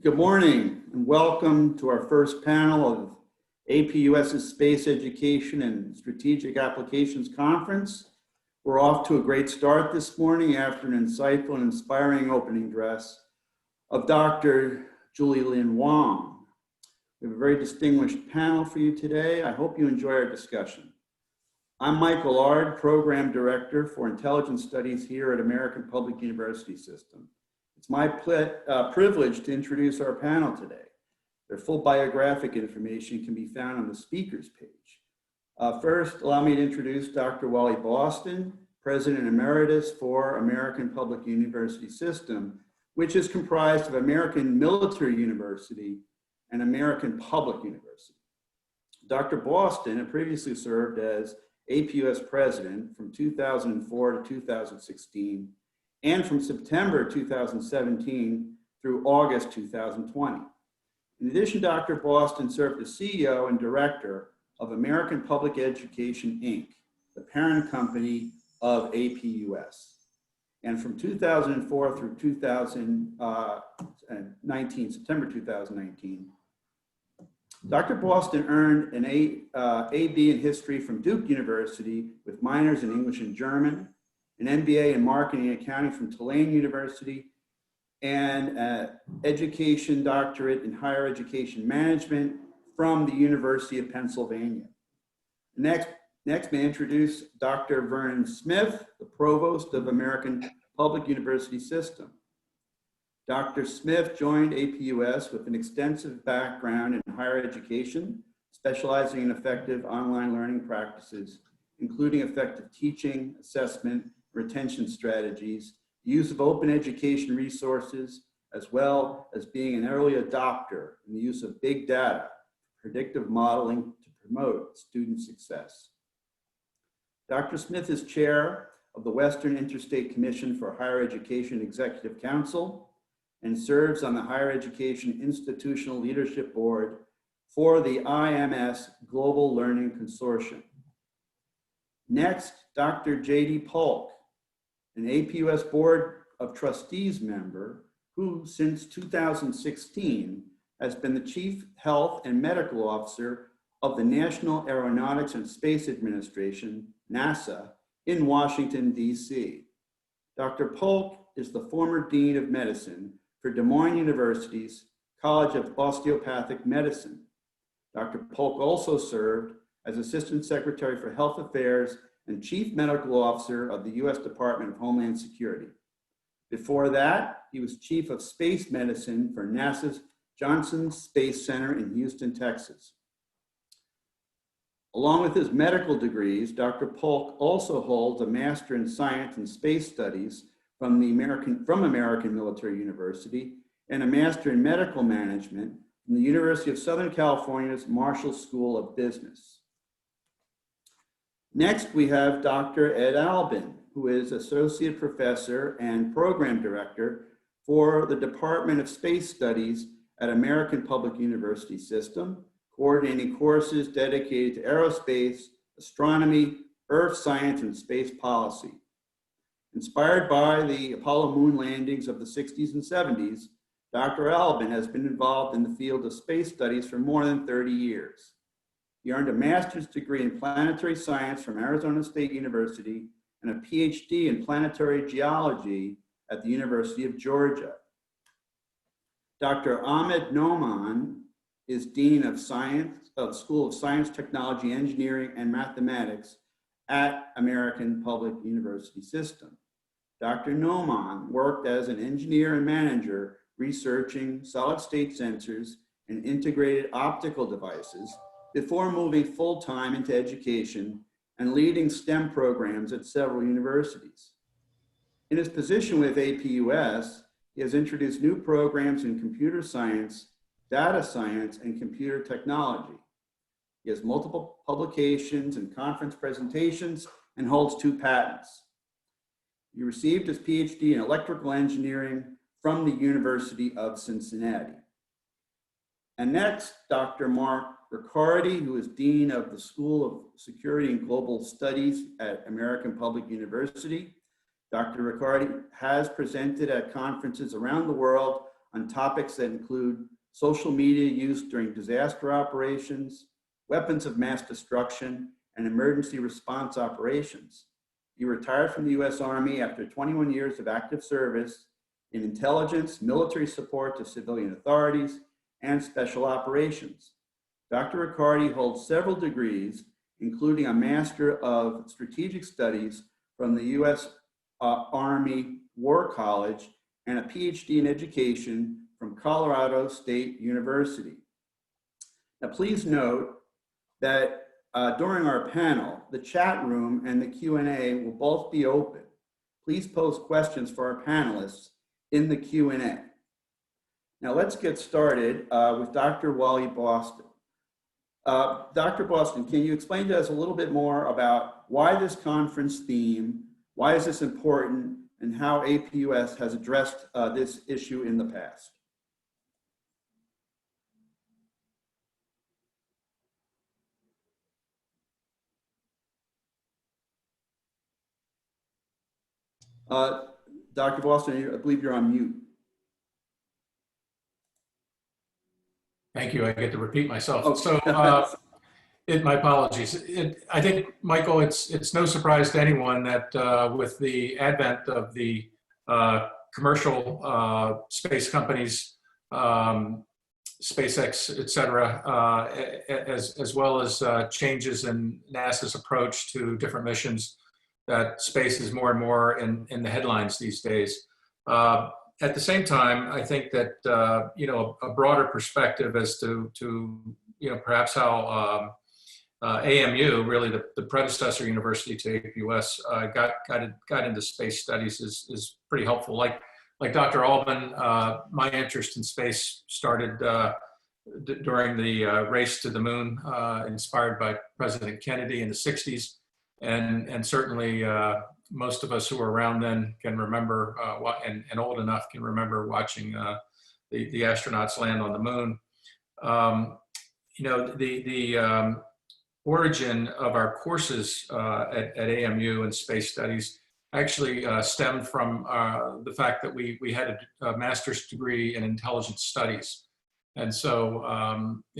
Good morning and welcome to our first panel of APUS's Space Education and Strategic Applications Conference. We're off to a great start this morning after an insightful and inspiring opening address of Dr. Julie Lin Wong. We have a very distinguished panel for you today. I hope you enjoy our discussion. I'm Michael Ard, Program Director for Intelligence Studies here at American Public University System. It's my privilege to introduce our panel today. Their full biographic information can be found on the speakers page. First, allow me to introduce Dr. Wally Boston, President Emeritus for American Public University System, which is comprised of American Military University and American Public University. Dr. Boston had previously served as APUS President from 2004 to 2016, and from September 2017 through August 2020. In addition, Dr. Boston served as CEO and Director of American Public Education, Inc., the parent company of APUS. And from 2004 through 2019, September 2019, Dr. Boston earned an AB in History from Duke University with minors in English and German, an MBA in Marketing and Accounting from Tulane University, and an Education Doctorate in Higher Education Management from the University of Pennsylvania. Next, may I introduce Dr. Vernon Smith, the Provost of American Public University System. Dr. Smith joined APUS with an extensive background in higher education, specializing in effective online learning practices, including effective teaching, assessment, retention strategies, use of open education resources, as well as being an early adopter in the use of big data, predictive modeling to promote student success. Dr. Smith is chair of the Western Interstate Commission for Higher Education Executive Council and serves on the Higher Education Institutional Leadership Board for the IMS Global Learning Consortium. Next, Dr. J.D. Polk, an APUS Board of Trustees member who, since 2016, has been the Chief Health and Medical Officer of the National Aeronautics and Space Administration, NASA, in Washington, D.C. Dr. Polk is the former Dean of Medicine for Des Moines University's College of Osteopathic Medicine. Dr. Polk also served as Assistant Secretary for Health Affairs and Chief Medical Officer of the U.S. Department of Homeland Security. Before that, he was Chief of Space Medicine for NASA's Johnson Space Center in Houston, Texas. Along with his medical degrees, Dr. Polk also holds a Master in Science and Space Studies from American Military University and a Master in Medical Management from the University of Southern California's Marshall School of Business. Next, we have Dr. Ed Albin, who is Associate Professor and Program Director for the Department of Space Studies at American Public University System, coordinating courses dedicated to aerospace, astronomy, earth science, and space policy. Inspired by the Apollo moon landings of the 60s and 70s, Dr. Albin has been involved in the field of space studies for more than 30 years. He earned a master's degree in planetary science from Arizona State University and a PhD in planetary geology at the University of Georgia. Dr. Ahmed Naumaan is Dean of School of Science, Technology, Engineering, and Mathematics at American Public University System. Dr. Naumaan worked as an engineer and manager researching solid-state sensors and integrated optical devices before moving full-time into education and leading STEM programs at several universities. In his position with APUS, he has introduced new programs in computer science, data science, and computer technology. He has multiple publications and conference presentations and holds 2 patents. He received his PhD in electrical engineering from the University of Cincinnati. And next, Dr. Mark Riccardi, who is Dean of the School of Security and Global Studies at American Public University. Dr. Riccardi has presented at conferences around the world on topics that include social media use during disaster operations, weapons of mass destruction, and emergency response operations. He retired from the U.S. Army after 21 years of active service in intelligence, military support to civilian authorities, and special operations. Dr. Riccardi holds several degrees, including a Master of Strategic Studies from the U.S. Army War College and a PhD in Education from Colorado State University. Now, please note that during our panel, the chat room and the Q&A will both be open. Please post questions for our panelists in the Q&A. Now let's get started with Dr. Wally Boston. Dr. Boston, can you explain to us a little bit more about why this conference theme, why is this important, and how APUS has addressed this issue in the past? Dr. Boston, I believe you're on mute. Thank you. I get to repeat myself. Oh. So, my apologies. I think, Michael, it's no surprise to anyone that with the advent of the commercial space companies, SpaceX, et cetera, as well as changes in NASA's approach to different missions, that space is more and more in the headlines these days. At the same time, I think that a broader perspective as to perhaps how AMU, really the predecessor university to APUS, got into space studies is pretty helpful. Like Dr. Albin, my interest in space started during the race to the moon, inspired by President Kennedy in the 60s. And certainly most of us who were around then can remember, and old enough can remember watching the astronauts land on the moon. The origin of our courses at AMU and space studies actually stemmed from the fact that we had a master's degree in intelligence studies. And so,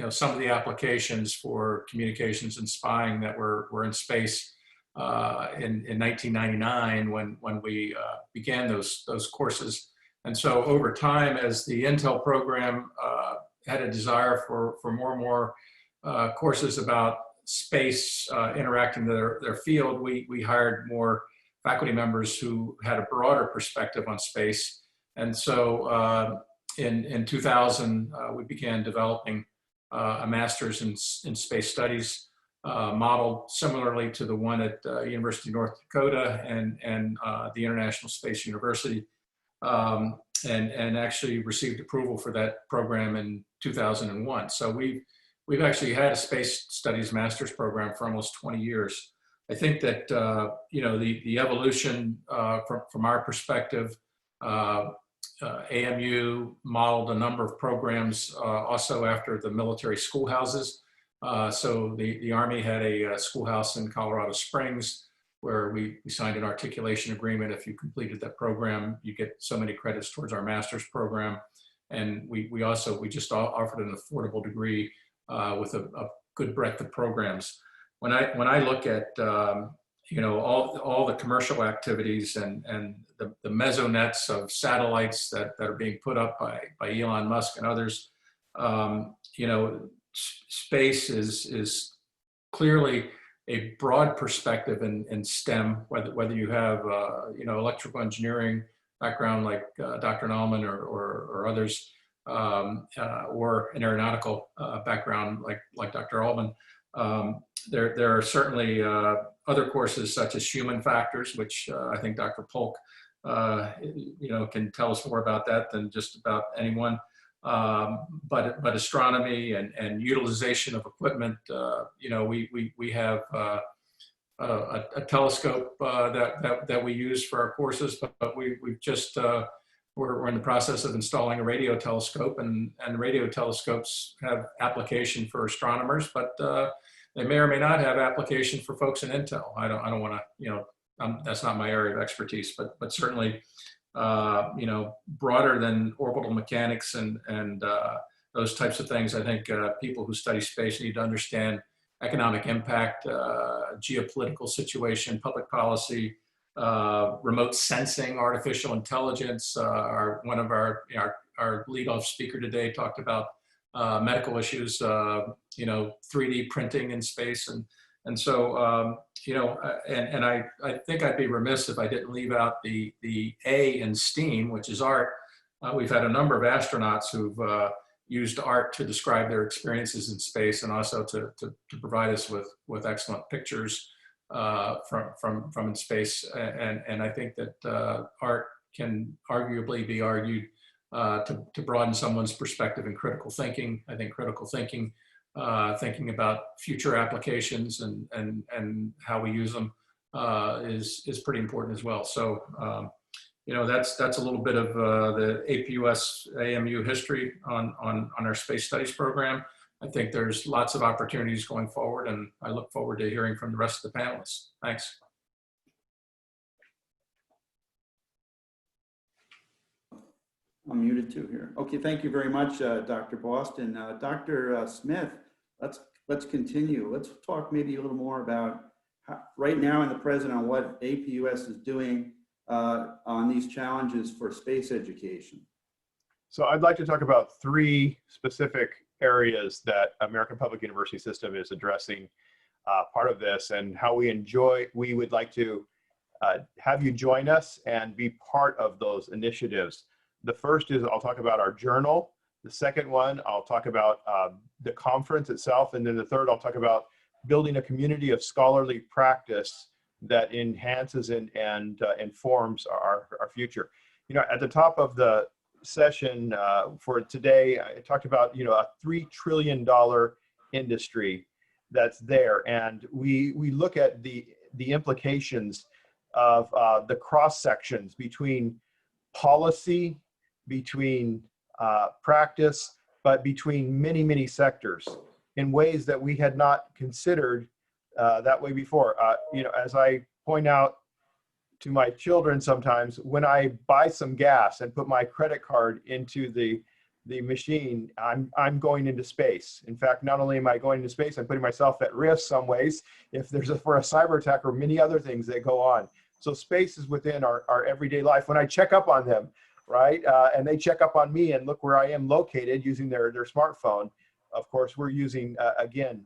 some of the applications for communications and spying that were in space in 1999 when we began those courses. And so over time, as the Intel program had a desire for more and more courses about space interacting their field, we hired more faculty members who had a broader perspective on space. And so in 2000, we began developing a master's in space studies, modeled similarly to the one at University of North Dakota and the International Space University, and actually received approval for that program in 2001. So we've actually had a space studies master's program for almost 20 years. I think that the evolution from our perspective, AMU modeled a number of programs also after the military schoolhouses. So the Army had a schoolhouse in Colorado Springs where we signed an articulation agreement. If you completed that program, you get so many credits towards our master's program. And we just offered an affordable degree with a good breadth of programs. When I look at all the commercial activities and the mesonets of satellites that are being put up by Elon Musk and others, space is clearly a broad perspective in STEM, whether you have electrical engineering background like Dr. Naumaan or others, or an aeronautical background like Dr. Albin. There are certainly other courses such as human factors, which I think Dr. Polk can tell us more about that than just about anyone. But astronomy and utilization of equipment, we have a telescope that we use for our courses, but we've just we're in the process of installing a radio telescope, and radio telescopes have application for astronomers, but they may or may not have application for folks in Intel. I don't want to, that's not my area of expertise, but certainly broader than orbital mechanics and those types of things. I think people who study space need to understand economic impact, geopolitical situation, public policy, remote sensing, artificial intelligence. One of our leadoff speaker today talked about medical issues, 3D printing in space. And so, I think I'd be remiss if I didn't leave out the A in STEAM, which is art. We've had a number of astronauts who've used art to describe their experiences in space, and also to provide us with excellent pictures from in space. And I think that art can arguably be argued to broaden someone's perspective in critical thinking. I think critical thinking, thinking about future applications and how we use them is pretty important as well. So, that's a little bit of the APUS AMU history on our space studies program. I think there's lots of opportunities going forward, and I look forward to hearing from the rest of the panelists. Thanks. I'm muted too here. Okay, thank you very much, Dr. Boston. Dr. Smith, let's continue. Let's talk maybe a little more about right now in the present on what APUS is doing on these challenges for space education. So I'd like to talk about 3 specific areas that American Public University System is addressing part of this, and how we would like to have you join us and be part of those initiatives. The first is I'll talk about our journal. The second one, I'll talk about the conference itself. And then the third, I'll talk about building a community of scholarly practice that enhances and informs our future. At the top of the session for today, I talked about, a $3 trillion industry that's there. And we look at the implications of the cross sections between policy, between practice, but between many, many sectors in ways that we had not considered that way before. As I point out to my children sometimes, when I buy some gas and put my credit card into the machine, I'm going into space. In fact, not only am I going into space, I'm putting myself at risk some ways if there's for a cyber attack or many other things that go on. So space is within our everyday life. When I check up on them, right, and they check up on me and look where I am located using their smartphone, of course, we're using, again,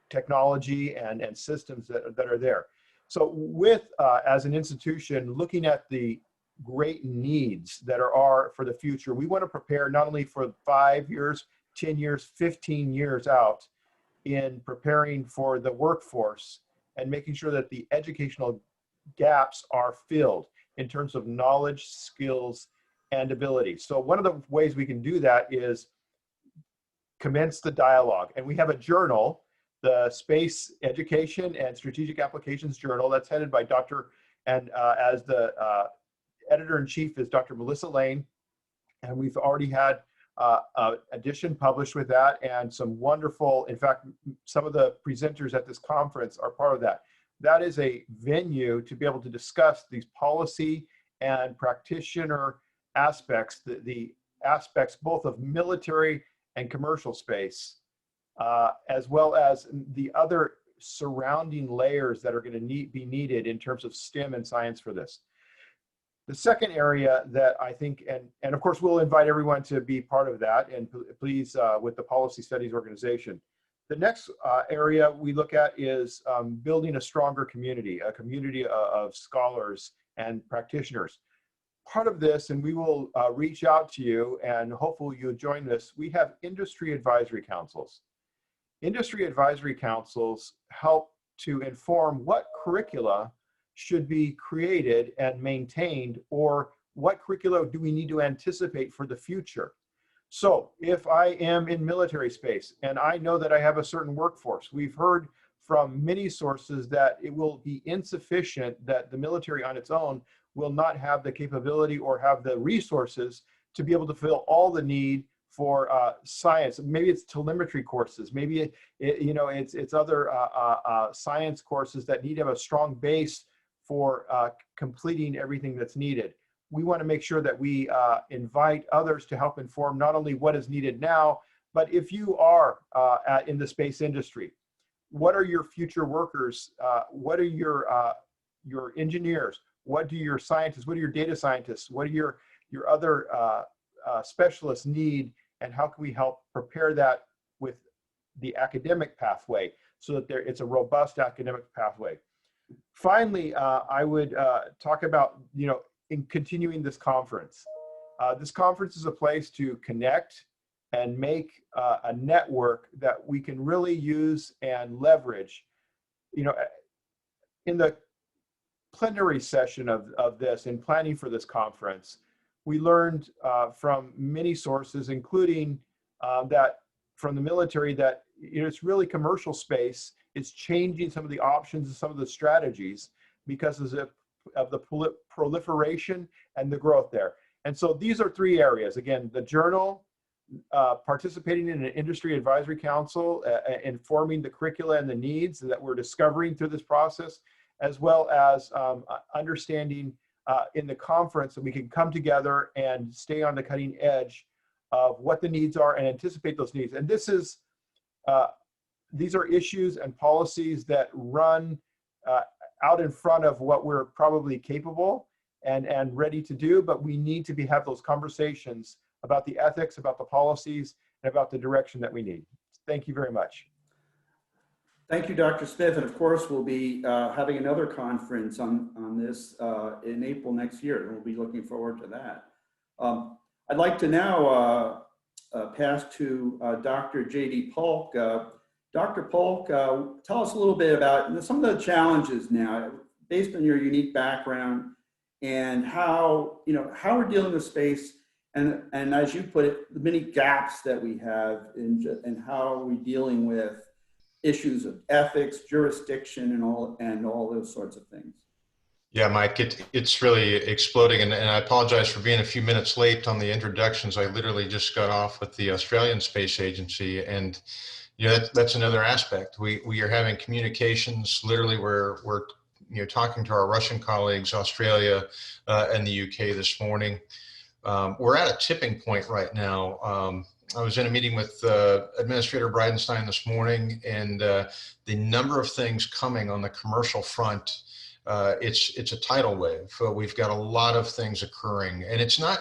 technology and systems that are there. So with, as an institution, looking at the great needs that are for the future, we want to prepare not only for 5 years, 10 years, 15 years out in preparing for the workforce and making sure that the educational gaps are filled in terms of knowledge, skills, and ability. So one of the ways we can do that is commence the dialogue. And we have a journal, the Space Education and Strategic Applications Journal, that's headed by as the editor-in-chief is Dr. Melissa Lane. And we've already had an edition published with that, and some wonderful, in fact, some of the presenters at this conference are part of that. That is a venue to be able to discuss these policy and practitioner aspects, the aspects both of military and commercial space, as well as the other surrounding layers that are going to be needed in terms of STEM and science for this. The second area that I think, and of course we'll invite everyone to be part of that, and please with the Policy Studies Organization. The next area we look at is building a stronger community, a community of scholars and practitioners. Part of this, and we will reach out to you and hopefully you'll join this, we have industry advisory councils. Industry advisory councils help to inform what curricula should be created and maintained, or what curricula do we need to anticipate for the future. So if I am in military space and I know that I have a certain workforce, we've heard from many sources that it will be insufficient, that the military on its own will not have the capability or have the resources to be able to fill all the need for science. Maybe it's telemetry courses, maybe it's other science courses that need to have a strong base for completing everything that's needed. we want to make sure that we invite others to help inform not only what is needed now, but if you are in the space industry, what are your future workers? What are your engineers? What do your scientists? What do your data scientists? What do your other specialists need? And how can we help prepare that with the academic pathway so that it's a robust academic pathway? Finally, I would talk about, in continuing this conference. This conference is a place to connect and make a network that we can really use and leverage. In the plenary session of this, in planning for this conference, we learned from many sources, including that from the military, that it's really commercial space. It's changing some of the options and some of the strategies because of the proliferation and the growth there. And so these are three areas. Again, the journal, participating in an industry advisory council, informing the curricula and the needs that we're discovering through this process, as well as understanding in the conference that we can come together and stay on the cutting edge of what the needs are and anticipate those needs. And these are issues and policies that run out in front of what we're probably capable and ready to do, but we need to have those conversations about the ethics, about the policies, and about the direction that we need. Thank you very much. Thank you, Dr. Smith. And of course, we'll be having another conference on this in April next year, and we'll be looking forward to that. I'd like to now pass to Dr. J.D. Polk. Dr. Polk, tell us a little bit about some of the challenges now, based on your unique background, and how we're dealing with space, and as you put it, the many gaps that we have in how are we dealing with issues of ethics, jurisdiction, and all those sorts of things. Yeah, Mike, it's really exploding, and I apologize for being a few minutes late on the introductions. I literally just got off with the Australian Space Agency, and that's another aspect. We are having communications. Literally, we're talking to our Russian colleagues, Australia, and the UK this morning. We're at a tipping point right now. I was in a meeting with Administrator Bridenstine this morning, and the number of things coming on the commercial front, it's a tidal wave. We've got a lot of things occurring, and it's not,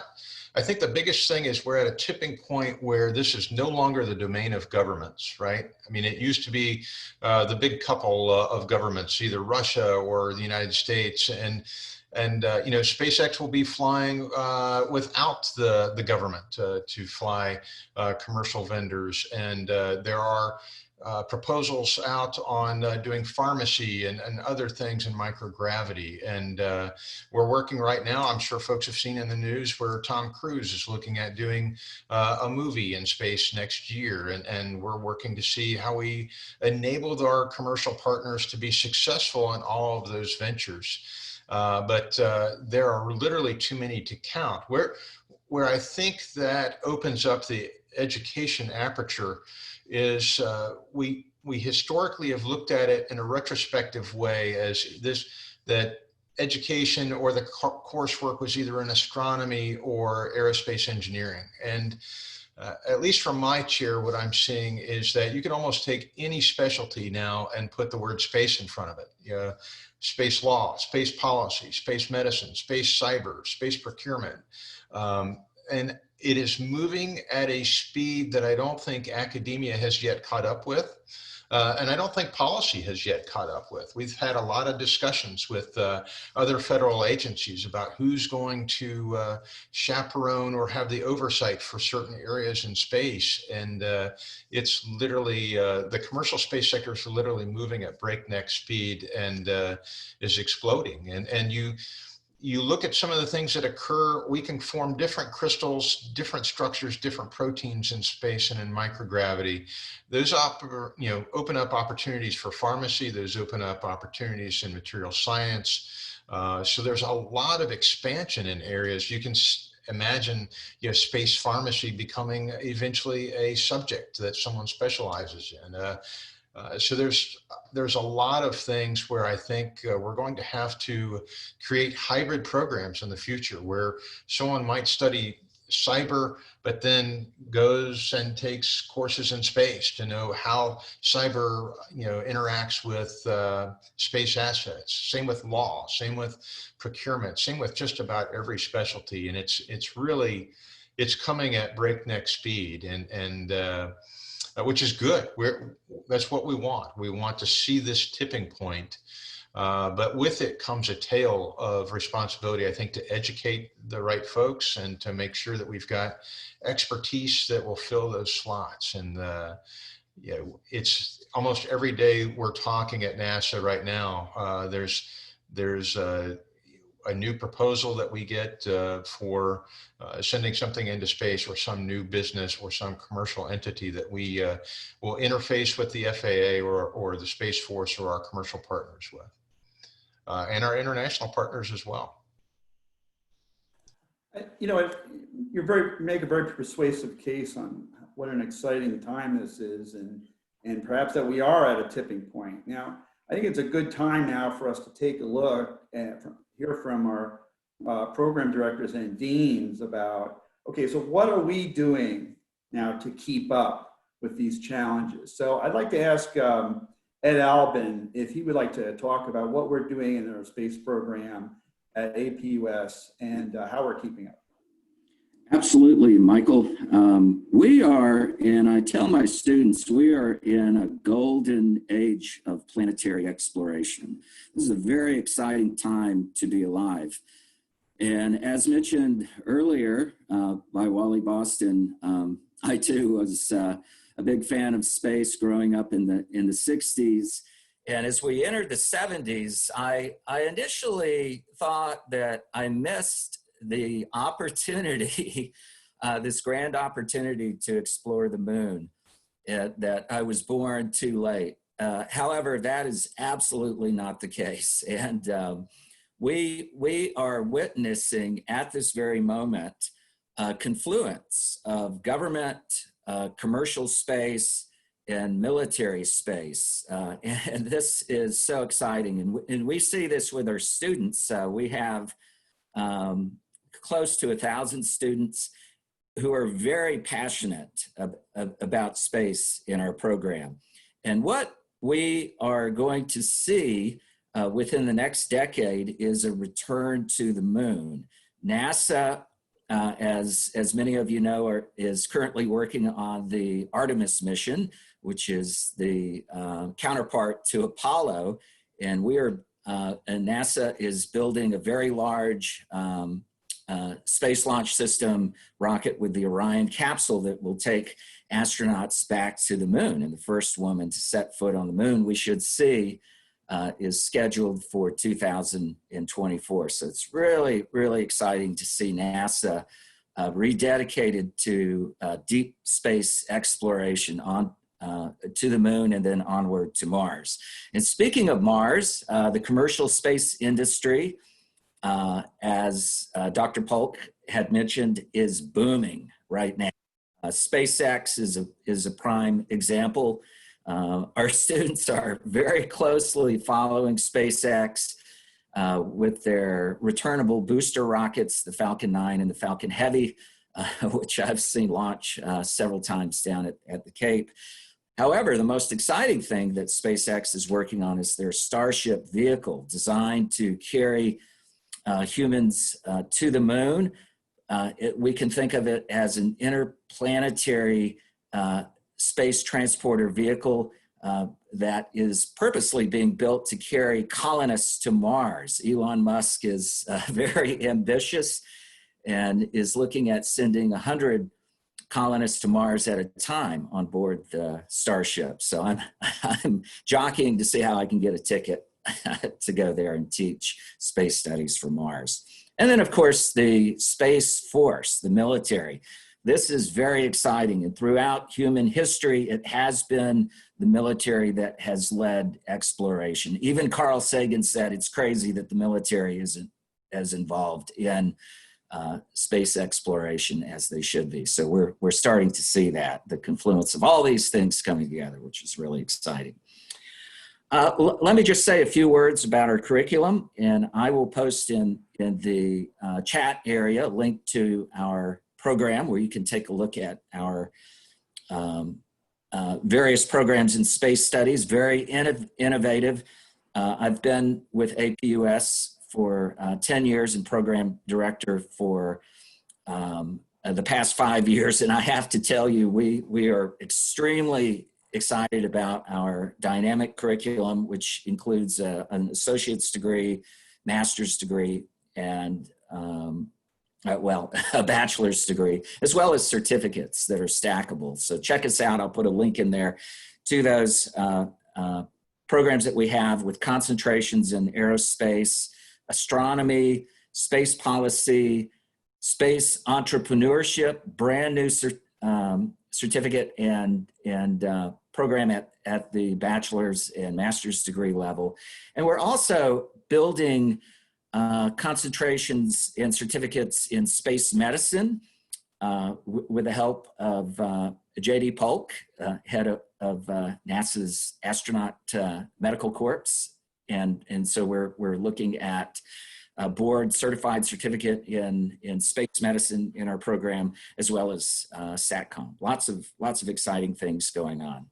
I think the biggest thing is we're at a tipping point where this is no longer the domain of governments, right? I mean, it used to be the big couple of governments, either Russia or the United States, and SpaceX will be flying without the government to fly commercial vendors, and there are proposals out on doing pharmacy and other things in microgravity. And we're working right now, I'm sure folks have seen in the news, where Tom Cruise is looking at doing a movie in space next year. And we're working to see how we enabled our commercial partners to be successful in all of those ventures. But there are literally too many to count. Where I think that opens up the education aperture is we historically have looked at it in a retrospective way as that education or the coursework was either in astronomy or aerospace engineering. And at least from my chair, what I'm seeing is that you can almost take any specialty now and put the word space in front of it. Space law, space policy, space medicine, space cyber, space procurement. And it is moving at a speed that I don't think academia has yet caught up with. And I don't think policy has yet caught up with. We've had a lot of discussions with other federal agencies about who's going to chaperone or have the oversight for certain areas in space. And it's literally, the commercial space sector is literally moving at breakneck speed and is exploding. And you look at some of the things that occur, we can form different crystals, different structures, different proteins in space and in microgravity. Those open up opportunities for pharmacy, those open up opportunities in material science. So there's a lot of expansion in areas. You can imagine space pharmacy becoming eventually a subject that someone specializes in. So there's a lot of things where I think we're going to have to create hybrid programs in the future where someone might study cyber, but then goes and takes courses in space to know how cyber, interacts with space assets. Same with law, same with procurement, same with just about every specialty. And it's coming at breakneck speed, and which is good. That's what we want. We want to see this tipping point. But with it comes a tale of responsibility, I think, to educate the right folks and to make sure that we've got expertise that will fill those slots. And it's almost every day we're talking at NASA right now. There's a new proposal that we get for sending something into space, or some new business or some commercial entity that we will interface with the FAA or the Space Force or our commercial partners with. And our international partners as well. You make a very persuasive case on what an exciting time this is, and perhaps that we are at a tipping point. Now, I think it's a good time now for us to take a look at, hear from our program directors and deans about, okay, so what are we doing now to keep up with these challenges? So I'd like to ask Ed Albin if he would like to talk about what we're doing in our space program at APUS and how we're keeping up. Absolutely, Michael. We are, and I tell my students, we are in a golden age of planetary exploration. This is a very exciting time to be alive. And as mentioned earlier by Wally Boston, I too was a big fan of space growing up in the 60s. And as we entered the 70s, I initially thought that I missed the opportunity, this grand opportunity to explore the moon, that I was born too late. However, that is absolutely not the case. And we are witnessing at this very moment a confluence of government, commercial space, and military space. And this is so exciting. And we see this with our students. We have close to 1,000 students who are very passionate about space in our program. And what we are going to see within the next decade is a return to the moon. NASA, as many of you know, is currently working on the Artemis mission, which is the counterpart to Apollo. And and NASA is building a very large space launch system rocket with the Orion capsule that will take astronauts back to the moon. And the first woman to set foot on the moon, we should see, is scheduled for 2024. So it's really, really exciting to see NASA rededicated to deep space exploration to the moon and then onward to Mars. And speaking of Mars, the commercial space industry, as Dr. Polk had mentioned, is booming right now. SpaceX is a prime example. Our students are very closely following SpaceX with their returnable booster rockets, the Falcon 9 and the Falcon Heavy, which I've seen launch several times down at the Cape. However, the most exciting thing that SpaceX is working on is their Starship vehicle, designed to carry humans to the moon. We can think of it as an interplanetary space transporter vehicle that is purposely being built to carry colonists to Mars. Elon Musk is very ambitious and is looking at sending 100 colonists to Mars at a time on board the Starship. So I'm jockeying to see how I can get a ticket to go there and teach space studies for Mars. And then, of course, the Space Force, the military. This is very exciting. And throughout human history, it has been the military that has led exploration. Even Carl Sagan said it's crazy that the military isn't as involved in space exploration as they should be. So we're starting to see that, the confluence of all these things coming together, which is really exciting. Let me just say a few words about our curriculum, and I will post in the chat area a link to our program where you can take a look at our various programs in space studies, very innovative. I've been with APUS for 10 years and program director for the past 5 years. And I have to tell you, we are extremely excited about our dynamic curriculum, which includes an associate's degree, master's degree, and a bachelor's degree, as well as certificates that are stackable. So check us out. I'll put a link in there to those programs that we have with concentrations in aerospace, astronomy, space policy, space entrepreneurship, brand new certificate and program at the bachelor's and master's degree level. And we're also building concentrations and certificates in space medicine with the help of J.D. Polk, head of NASA's Astronaut Medical Corps. And so we're looking at a board certified certificate in space medicine in our program, as well as SATCOM. Lots of exciting things going on.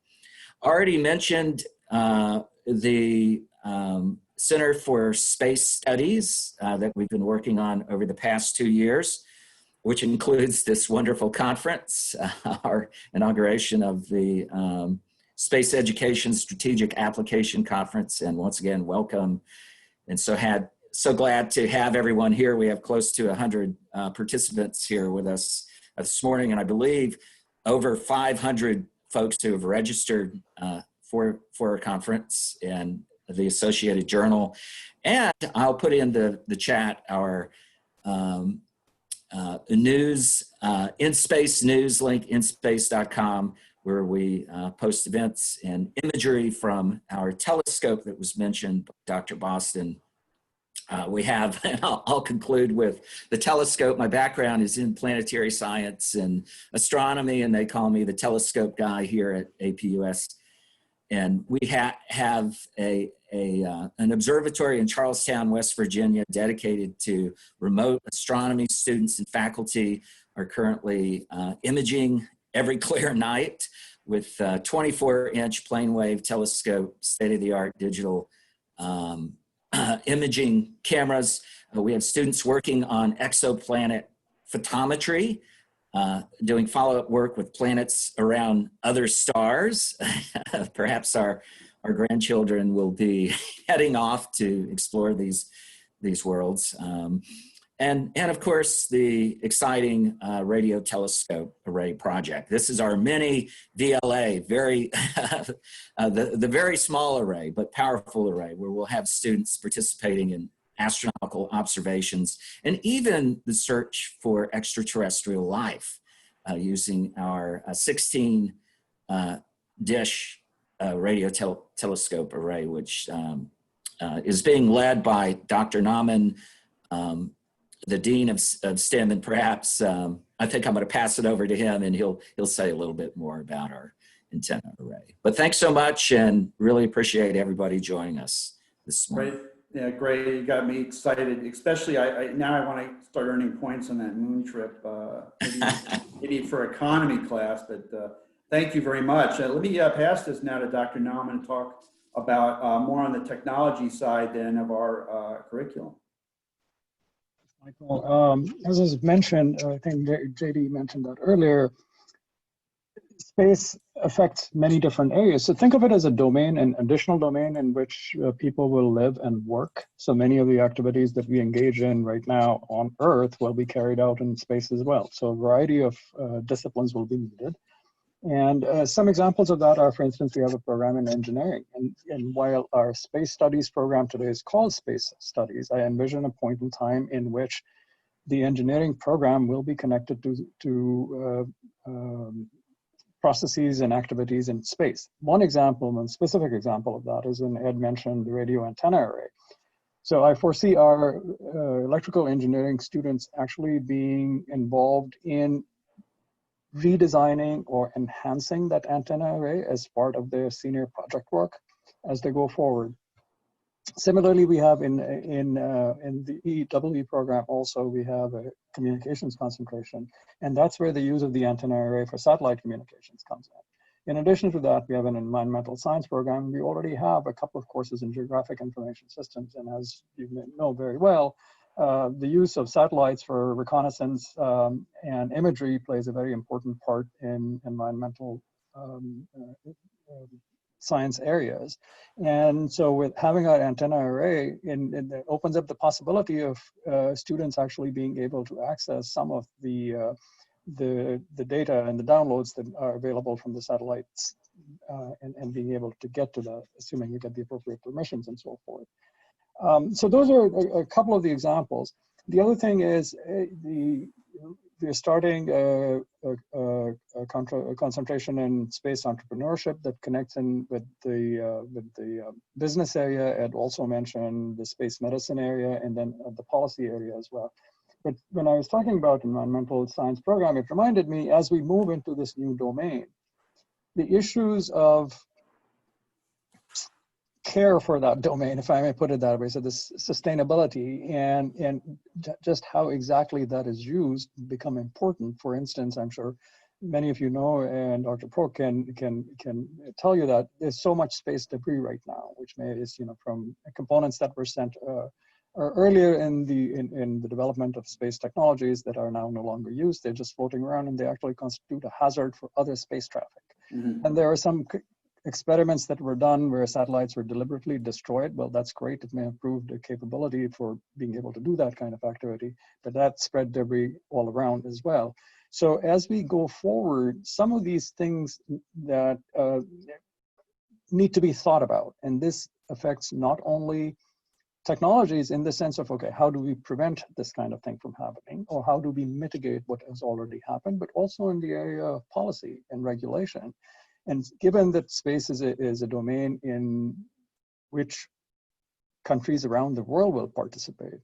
Already mentioned the Center for Space Studies that we've been working on over the past 2 years, which includes this wonderful conference, our inauguration of the Space Education Strategic Application Conference. And once again, welcome. And so glad to have everyone here. We have close to 100 participants here with us this morning, and I believe over 500 folks who have registered for our conference and the Associated Journal. And I'll put in the chat our news, InSpace news link, inspace.com, where we post events and imagery from our telescope that was mentioned by Dr. Boston. We have, and I'll conclude with the telescope. My background is in planetary science and astronomy, and they call me the telescope guy here at APUS. And we have an observatory in Charlestown, West Virginia, dedicated to remote astronomy. Students and faculty are currently imaging every clear night with 24-inch plane wave telescope, state-of-the-art digital imaging cameras. We have students working on exoplanet photometry, doing follow-up work with planets around other stars. Perhaps our grandchildren will be heading off to explore these worlds. And of course, the exciting radio telescope array project. This is our mini VLA, the very small array, but powerful array, where we'll have students participating in astronomical observations and even the search for extraterrestrial life using our 16 dish radio telescope array, which is being led by Dr. Naumaan, the Dean of STEM, and perhaps I think I'm going to pass it over to him, and he'll say a little bit more about our antenna array. But thanks so much, and really appreciate everybody joining us this morning. Great. Yeah, great. You got me excited, especially now I want to start earning points on that moon trip, maybe for economy class, but thank you very much. Let me pass this now to Dr. Naumaan to talk about more on the technology side then of our curriculum. Michael, as was mentioned, I think JD mentioned that earlier, space affects many different areas. So think of it as a domain, an additional domain in which people will live and work. So many of the activities that we engage in right now on Earth will be carried out in space as well. So a variety of disciplines will be needed. And some examples of that are, for instance, we have a program in engineering. And while our space studies program today is called space studies, I envision a point in time in which the engineering program will be connected to processes and activities in space. One specific example of that is, Ed mentioned the radio antenna array. So I foresee our electrical engineering students actually being involved in redesigning or enhancing that antenna array as part of their senior project work as they go forward. Similarly, we have in the EEE program also, we have a communications concentration, and that's where the use of the antenna array for satellite communications comes in. In addition to that, we have an environmental science program. We already have a couple of courses in geographic information systems, and as you may know very well, the use of satellites for reconnaissance and imagery plays a very important part in environmental science areas. And so with having our antenna array, it opens up the possibility of students actually being able to access some of the data and the downloads that are available from the satellites and being able to get to that, assuming you get the appropriate permissions and so forth. So those are a couple of the examples. The other thing is we're starting a concentration in space entrepreneurship that connects in with the business area. Ed also mentioned the space medicine area and then the policy area as well. But when I was talking about environmental science program, it reminded me as we move into this new domain, the issues of care for that domain, if I may put it that way, so this sustainability and just how exactly that is used become important. For instance, I'm sure many of you know, and Dr. Polk can tell you that there's so much space debris right now, which is from components that were sent earlier in the development of space technologies that are now no longer used. They're just floating around and they actually constitute a hazard for other space traffic. Mm-hmm. And there are some experiments that were done where satellites were deliberately destroyed. Well, that's great. It may have proved a capability for being able to do that kind of activity, but that spread debris all around as well. So as we go forward, some of these things that need to be thought about, and this affects not only technologies in the sense of, okay, how do we prevent this kind of thing from happening, or how do we mitigate what has already happened, but also in the area of policy and regulation. And given that space is a domain in which countries around the world will participate,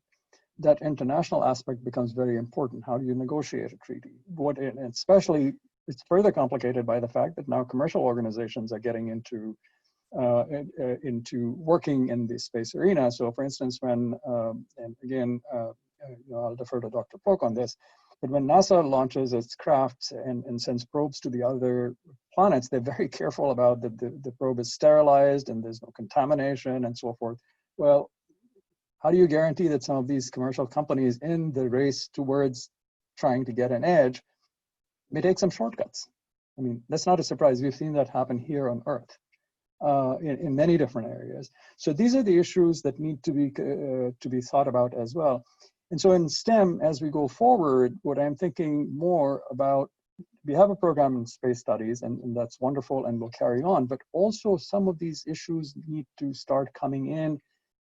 that international aspect becomes very important. How do you negotiate a treaty? And especially, it's further complicated by the fact that now commercial organizations are getting into working in the space arena. So for instance, when, and again, I'll defer to Dr. Polk on this, but when NASA launches its crafts and sends probes to the other planets, they're very careful about that the probe is sterilized and there's no contamination and so forth. Well, how do you guarantee that some of these commercial companies in the race towards trying to get an edge may take some shortcuts? I mean, that's not a surprise. We've seen that happen here on Earth in many different areas. So these are the issues that need to be thought about as well. And so in STEM, as we go forward, what I'm thinking more about, we have a program in space studies, and that's wonderful and will carry on, but also some of these issues need to start coming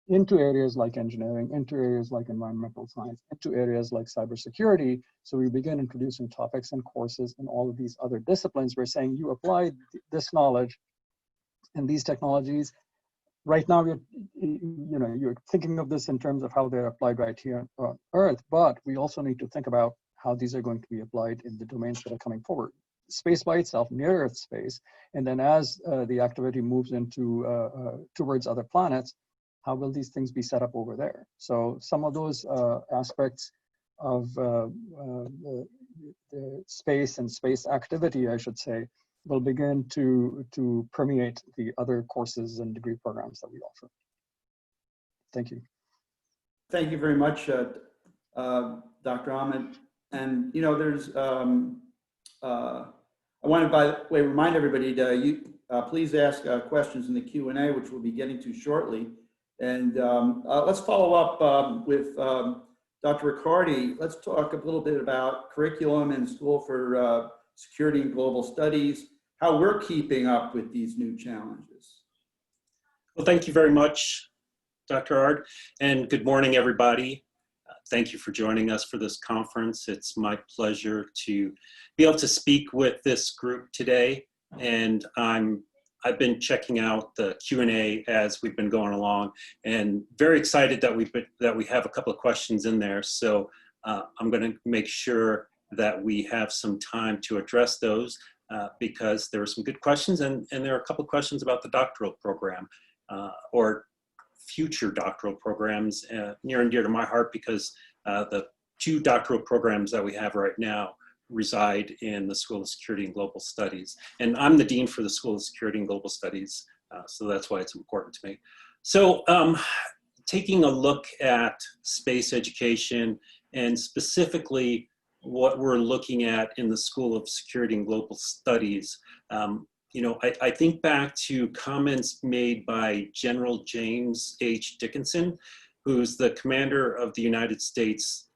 into areas like engineering, into areas like environmental science, into areas like cybersecurity. So we begin introducing topics and courses in all of these other disciplines. We're saying you apply this knowledge and these technologies. Right now, you're thinking of this in terms of how they're applied right here on Earth, but we also need to think about how these are going to be applied in the domains that are coming forward. Space by itself, near Earth space, and then as the activity moves into towards other planets, how will these things be set up over there? So some of those aspects of the space and space activity, I should say, will begin to permeate the other courses and degree programs that we offer. Thank you. Thank you very much, Dr. Ahmed. And there's, I want to, by the way, remind everybody to please ask questions in the Q&A, which we'll be getting to shortly. And let's follow up with Dr. Riccardi. Let's talk a little bit about curriculum in School for Security and Global Studies, how we're keeping up with these new challenges. Well, thank you very much, Dr. Ard, and good morning, everybody. Thank you for joining us for this conference. It's my pleasure to be able to speak with this group today, and I'm I've been checking out the Q&A as we've been going along, and very excited that we have a couple of questions in there. So I'm going to make sure that we have some time to address those because there were some good questions, and there are a couple of questions about the doctoral program or future doctoral programs near and dear to my heart, because the 2 doctoral programs that we have right now reside in the School of Security and Global Studies. And I'm the Dean for the School of Security and Global Studies, so that's why it's important to me. So taking a look at space education, and specifically what we're looking at in the School of Security and Global Studies, you know, I think back to comments made by General James H. Dickinson, who's the commander of the United States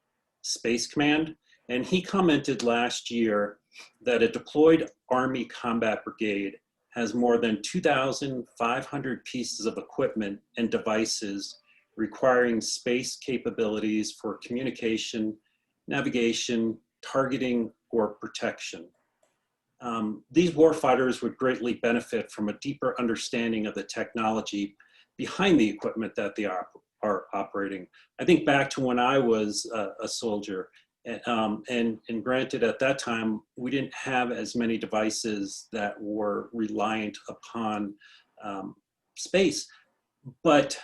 Space Command. And he commented last year that a deployed Army combat brigade has more than 2,500 pieces of equipment and devices requiring space capabilities for communication, navigation, targeting, or protection. These warfighters would greatly benefit from a deeper understanding of the technology behind the equipment that they are operating. I think back to when I was a soldier, and granted at that time, we didn't have as many devices that were reliant upon space, but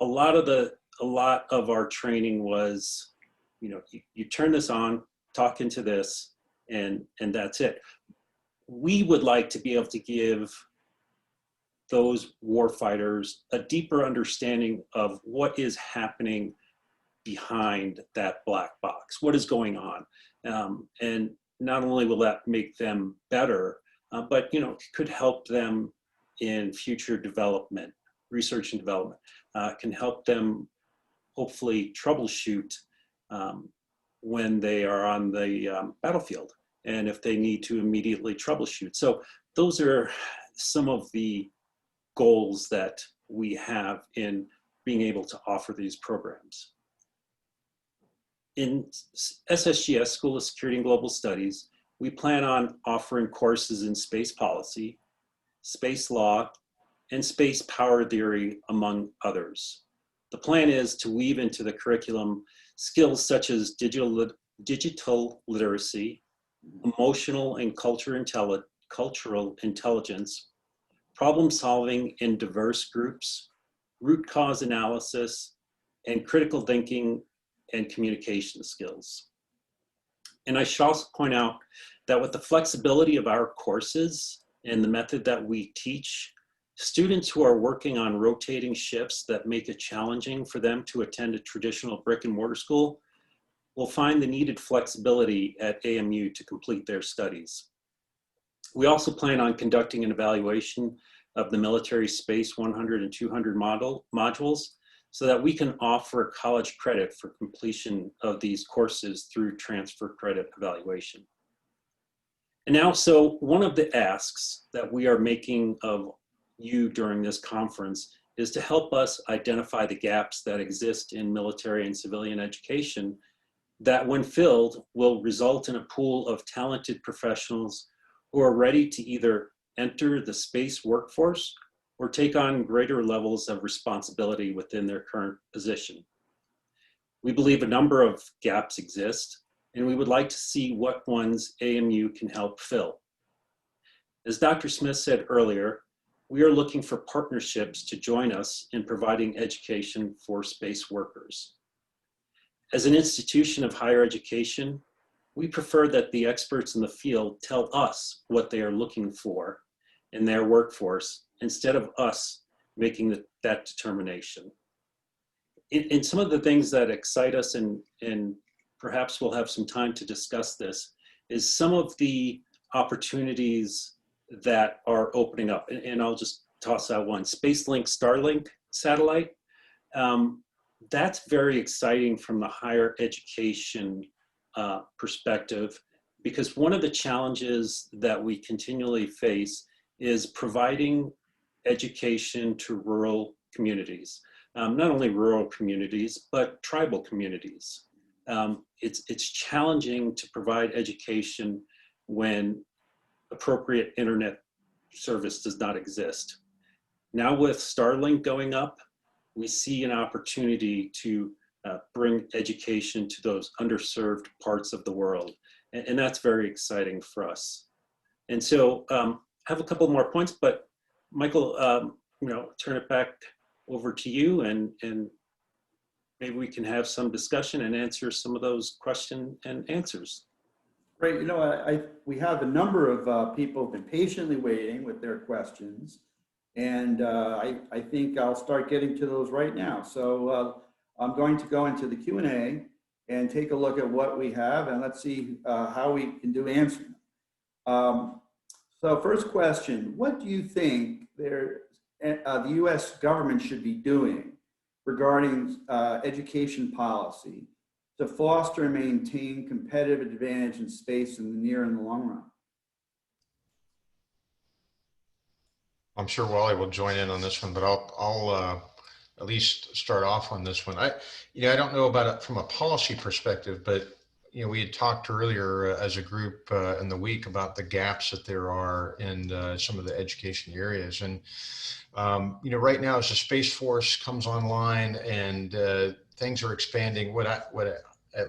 a lot of our training was, you know, you turn this on, talk into this, and that's it. We would like to be able to give those warfighters a deeper understanding of what is happening behind that black box, what is going on. And not only will that make them better, but, you know, it could help them in future development, research and development, can help them hopefully troubleshoot when they are on the battlefield, and if they need to immediately troubleshoot. So those are some of the goals that we have in being able to offer these programs. In SSGS, School of Security and Global Studies, we plan on offering courses in space policy, space law, and space power theory, among others. The plan is to weave into the curriculum skills such as digital literacy, emotional and cultural intelligence, problem solving in diverse groups, root cause analysis, and critical thinking and communication skills. And I should also point out that with the flexibility of our courses and the method that we teach, students who are working on rotating shifts that make it challenging for them to attend a traditional brick and mortar school will find the needed flexibility at AMU to complete their studies. We also plan on conducting an evaluation of the military space 100 and 200 modules so that we can offer college credit for completion of these courses through transfer credit evaluation. And now, so one of the asks that we are making of you during this conference is to help us identify the gaps that exist in military and civilian education that, when filled, will result in a pool of talented professionals who are ready to either enter the space workforce or take on greater levels of responsibility within their current position. We believe a number of gaps exist, and we would like to see what ones AMU can help fill. As Dr. Smith said earlier, we are looking for partnerships to join us in providing education for space workers. As an institution of higher education, we prefer that the experts in the field tell us what they are looking for in their workforce instead of us making that determination. In some of the things that excite us, and perhaps we'll have some time to discuss this, is some of the opportunities that are opening up. And I'll just toss out one, SpaceLink Starlink satellite. That's very exciting from the higher education perspective, because one of the challenges that we continually face is providing education to rural communities. Not only rural communities, but tribal communities. It's challenging to provide education when appropriate internet service does not exist. Now with Starlink going up, we see an opportunity to bring education to those underserved parts of the world. And that's very exciting for us. And so I have a couple more points, but Michael, turn it back over to you, and maybe we can have some discussion and answer some of those questions and answers. Great. We have a number of people who've been patiently waiting with their questions, and I think I'll start getting to those right now. So I'm going to go into the Q&A and take a look at what we have, and let's see how we can do answering them. So first question, what do you think the U.S. government should be doing regarding education policy to foster and maintain competitive advantage in space in the near and the long run? I'm sure Wally will join in on this one, but I'll at least start off on this one. I don't know about it from a policy perspective, but we had talked earlier as a group in the week about the gaps that there are in some of the education areas. And, right now as the Space Force comes online and things are expanding, what at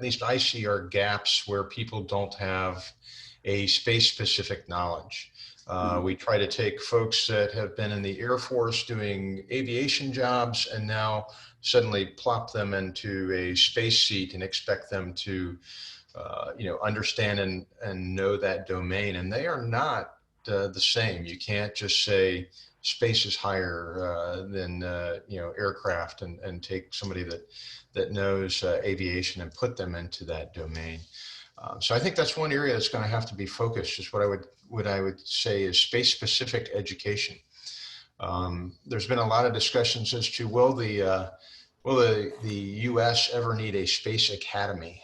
least I see are gaps where people don't have a space-specific knowledge. We try to take folks that have been in the Air Force doing aviation jobs and now suddenly plop them into a space seat and expect them to understand and know that domain. And they are not the same. You can't just say space is higher than aircraft and take somebody that knows aviation and put them into that domain. So I think that's one area that's going to have to be focused, is what I would say is space-specific education. There's been a lot of discussions as to will the U.S. ever need a space academy,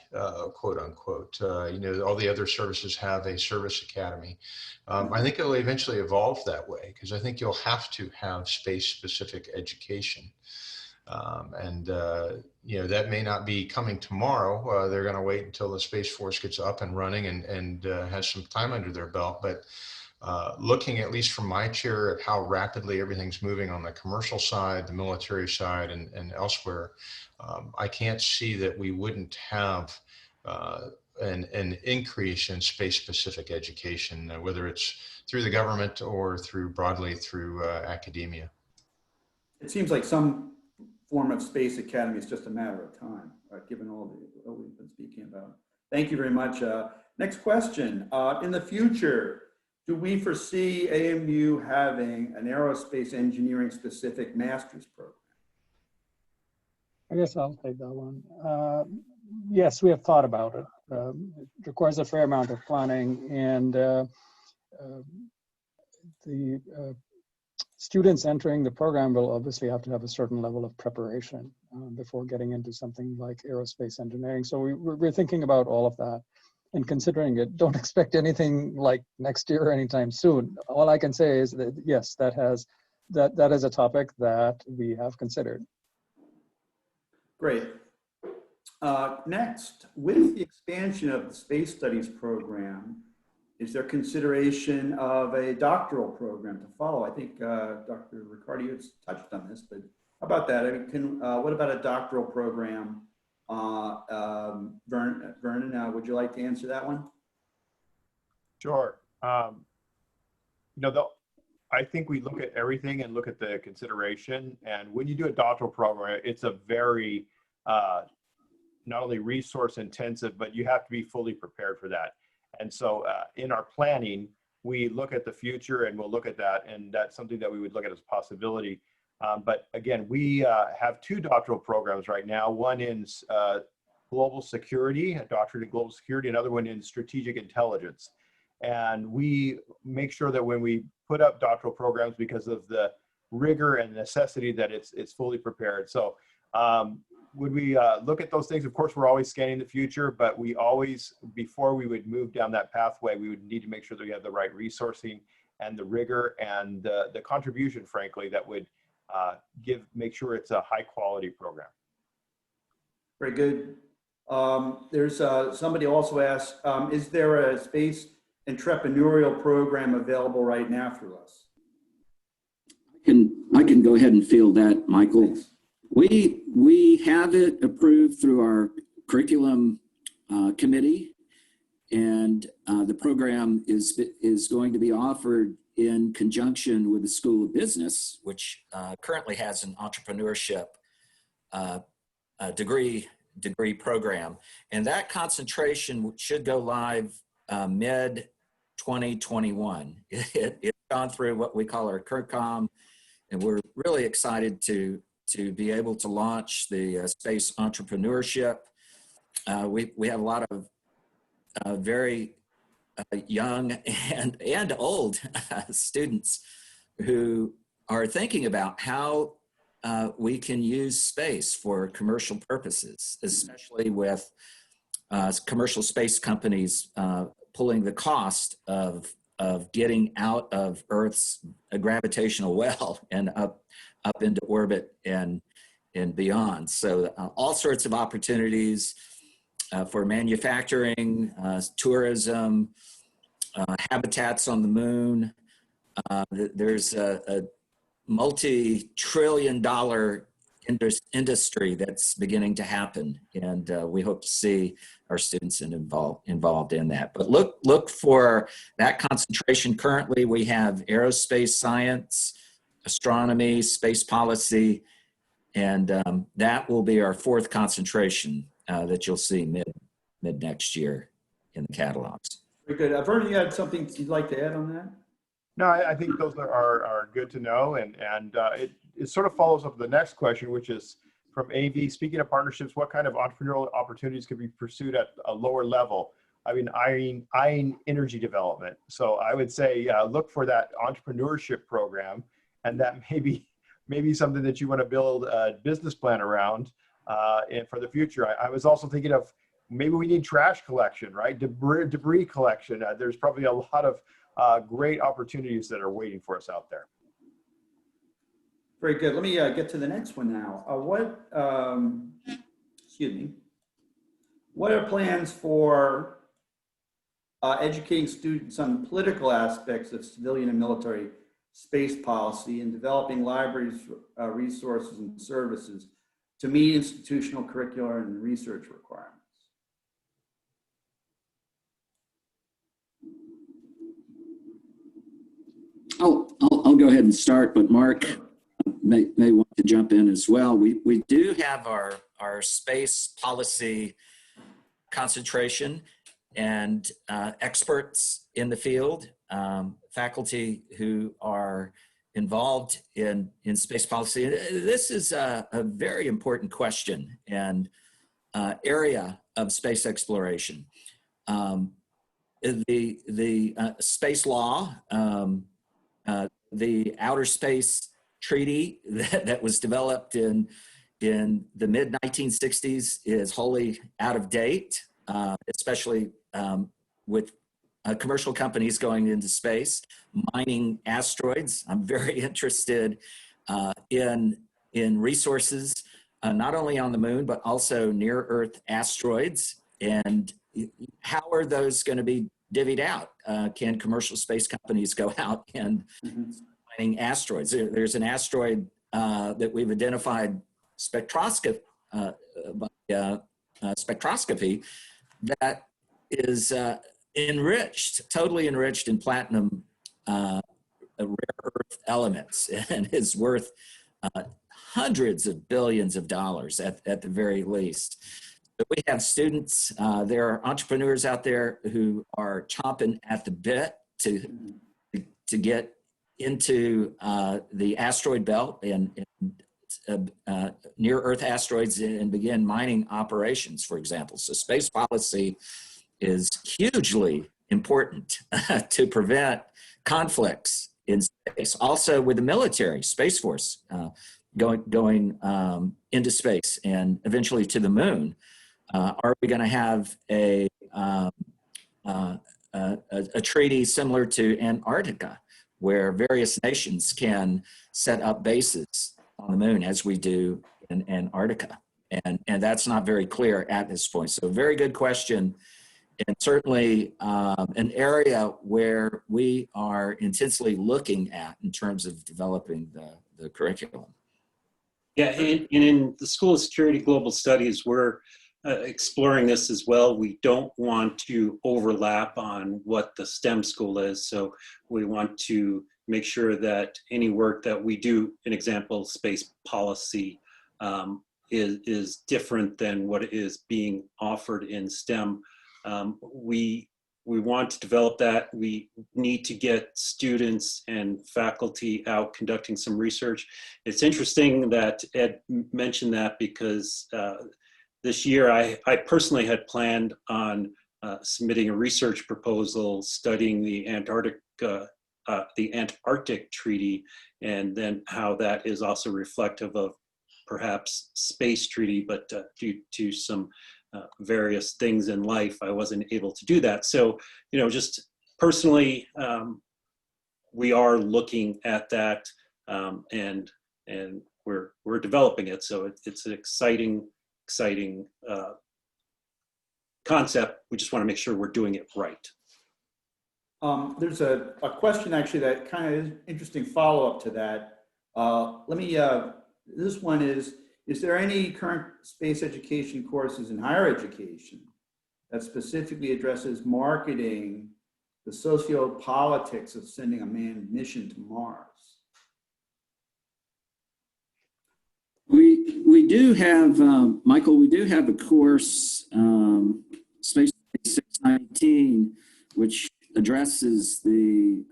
quote unquote. All the other services have a service academy. I think it'll eventually evolve that way, because I think you'll have to have space-specific education. That may not be coming tomorrow. They're going to wait until the Space Force gets up and running and has some time under their belt. But looking, at least from my chair, at how rapidly everything's moving on the commercial side, the military side, and elsewhere, I can't see that we wouldn't have an increase in space-specific education, whether it's through the government or broadly through academia. It seems like some form of space academy is just a matter of time, given all what we've been speaking about. Thank you very much. Next question. In the future, do we foresee AMU having an aerospace engineering specific master's program? I guess I'll take that one. Yes, we have thought about it. It requires a fair amount of planning, and the students entering the program will obviously have to have a certain level of preparation before getting into something like aerospace engineering. So we're thinking about all of that and considering it. Don't expect anything like next year or anytime soon. All I can say is that yes, that is a topic that we have considered. Great. Next, with the expansion of the space studies program, is there consideration of a doctoral program to follow? I think Dr. Riccardi has touched on this, but how about that? What about a doctoral program? Vernon, would you like to answer that one? Sure. I think we look at everything and look at the consideration. And when you do a doctoral program, it's a very not only resource intensive, but you have to be fully prepared for that. And so in our planning, we look at the future and we'll look at that. And that's something that we would look at as a possibility. But again, we have two doctoral programs right now, one in global security, a doctorate in global security, another one in strategic intelligence. And we make sure that when we put up doctoral programs, because of the rigor and necessity, that it's fully prepared. So would we look at those things? Of course, we're always scanning the future, but we always, before we would move down that pathway, we would need to make sure that we have the right resourcing and the rigor and the contribution, frankly, that would make sure it's a high quality program. Very good. There's somebody also asked, is there a space entrepreneurial program available right now through us? I can go ahead and field that, Michael. Thanks. We have it approved through our curriculum committee, and the program is going to be offered in conjunction with the School of Business, which currently has an entrepreneurship degree program, and that concentration should go live mid 2021. It's gone through what we call our CURCOM, and we're really excited to be able to launch the space entrepreneurship. We have a lot of very young and old students who are thinking about how we can use space for commercial purposes, especially with commercial space companies pulling the cost of getting out of Earth's gravitational well and up into orbit and beyond. So all sorts of opportunities for manufacturing, tourism, habitats on the moon. There's a multi-trillion-dollar industry that's beginning to happen, and we hope to see our students involved in that. But look for that concentration. Currently, we have aerospace science, astronomy, space policy, and that will be our fourth concentration that you'll see mid next year in the catalogs. Very good. Vernon, you had something you'd like to add on that? No, I think those are good to know, and it sort of follows up the next question, which is from AV. Speaking of partnerships, what kind of entrepreneurial opportunities could be pursued at a lower level? I mean, iron energy development. So I would say look for that entrepreneurship program, and that maybe something that you want to build a business plan around, and for the future. I was also thinking of maybe we need trash collection, right? Debris collection. There's probably a lot of great opportunities that are waiting for us out there. Very good. Let me get to the next one now. What are plans for educating students on political aspects of civilian and military space policy and developing libraries, resources, and services to meet institutional, curricular, and research requirements? I'll go ahead and start, but Mark may want to jump in as well. We do have our space policy concentration and experts in the field, faculty who are involved in space policy. This is a very important question and area of space exploration. The space law, the Outer Space Treaty that was developed in the mid-1960s is wholly out of date, especially with commercial companies going into space, mining asteroids. I'm very interested in resources, not only on the moon, but also near Earth asteroids. And how are those going to be divvied out? Can commercial space companies go out and mining asteroids? There's an asteroid that we've identified spectroscopy that is totally enriched in platinum rare earth elements, and is worth hundreds of billions of dollars at the very least. But we have students, there are entrepreneurs out there who are chomping at the bit to get into the asteroid belt and near Earth asteroids and begin mining operations, for example. So space policy is hugely important to prevent conflicts in space. Also with the military, Space Force going into space and eventually to the moon. Are we going to have a treaty similar to Antarctica, where various nations can set up bases on the moon as we do in Antarctica? And that's not very clear at this point. So very good question. and certainly an area where we are intensely looking at in terms of developing the curriculum. Yeah, and in the School of Security Global Studies, we're exploring this as well. We don't want to overlap on what the STEM school is, so we want to make sure that any work that we do, an example, space policy, is different than what is being offered in STEM. We want to develop that. We need to get students and faculty out conducting some research. It's interesting that Ed mentioned that because this year I personally had planned on submitting a research proposal studying the Antarctic Treaty, and then how that is also reflective of perhaps space treaty, but due to some various things in life, I wasn't able to do that. So, you know, just personally, we are looking at that, and we're developing it. So it's an exciting concept. We just want to make sure we're doing it right. There's a question actually that kind of is interesting follow-up to that. This one is there any current space education courses in higher education that specifically addresses marketing the sociopolitics of sending a manned mission to Mars? We do have, Michael, we do have a course, Space 619, which addresses the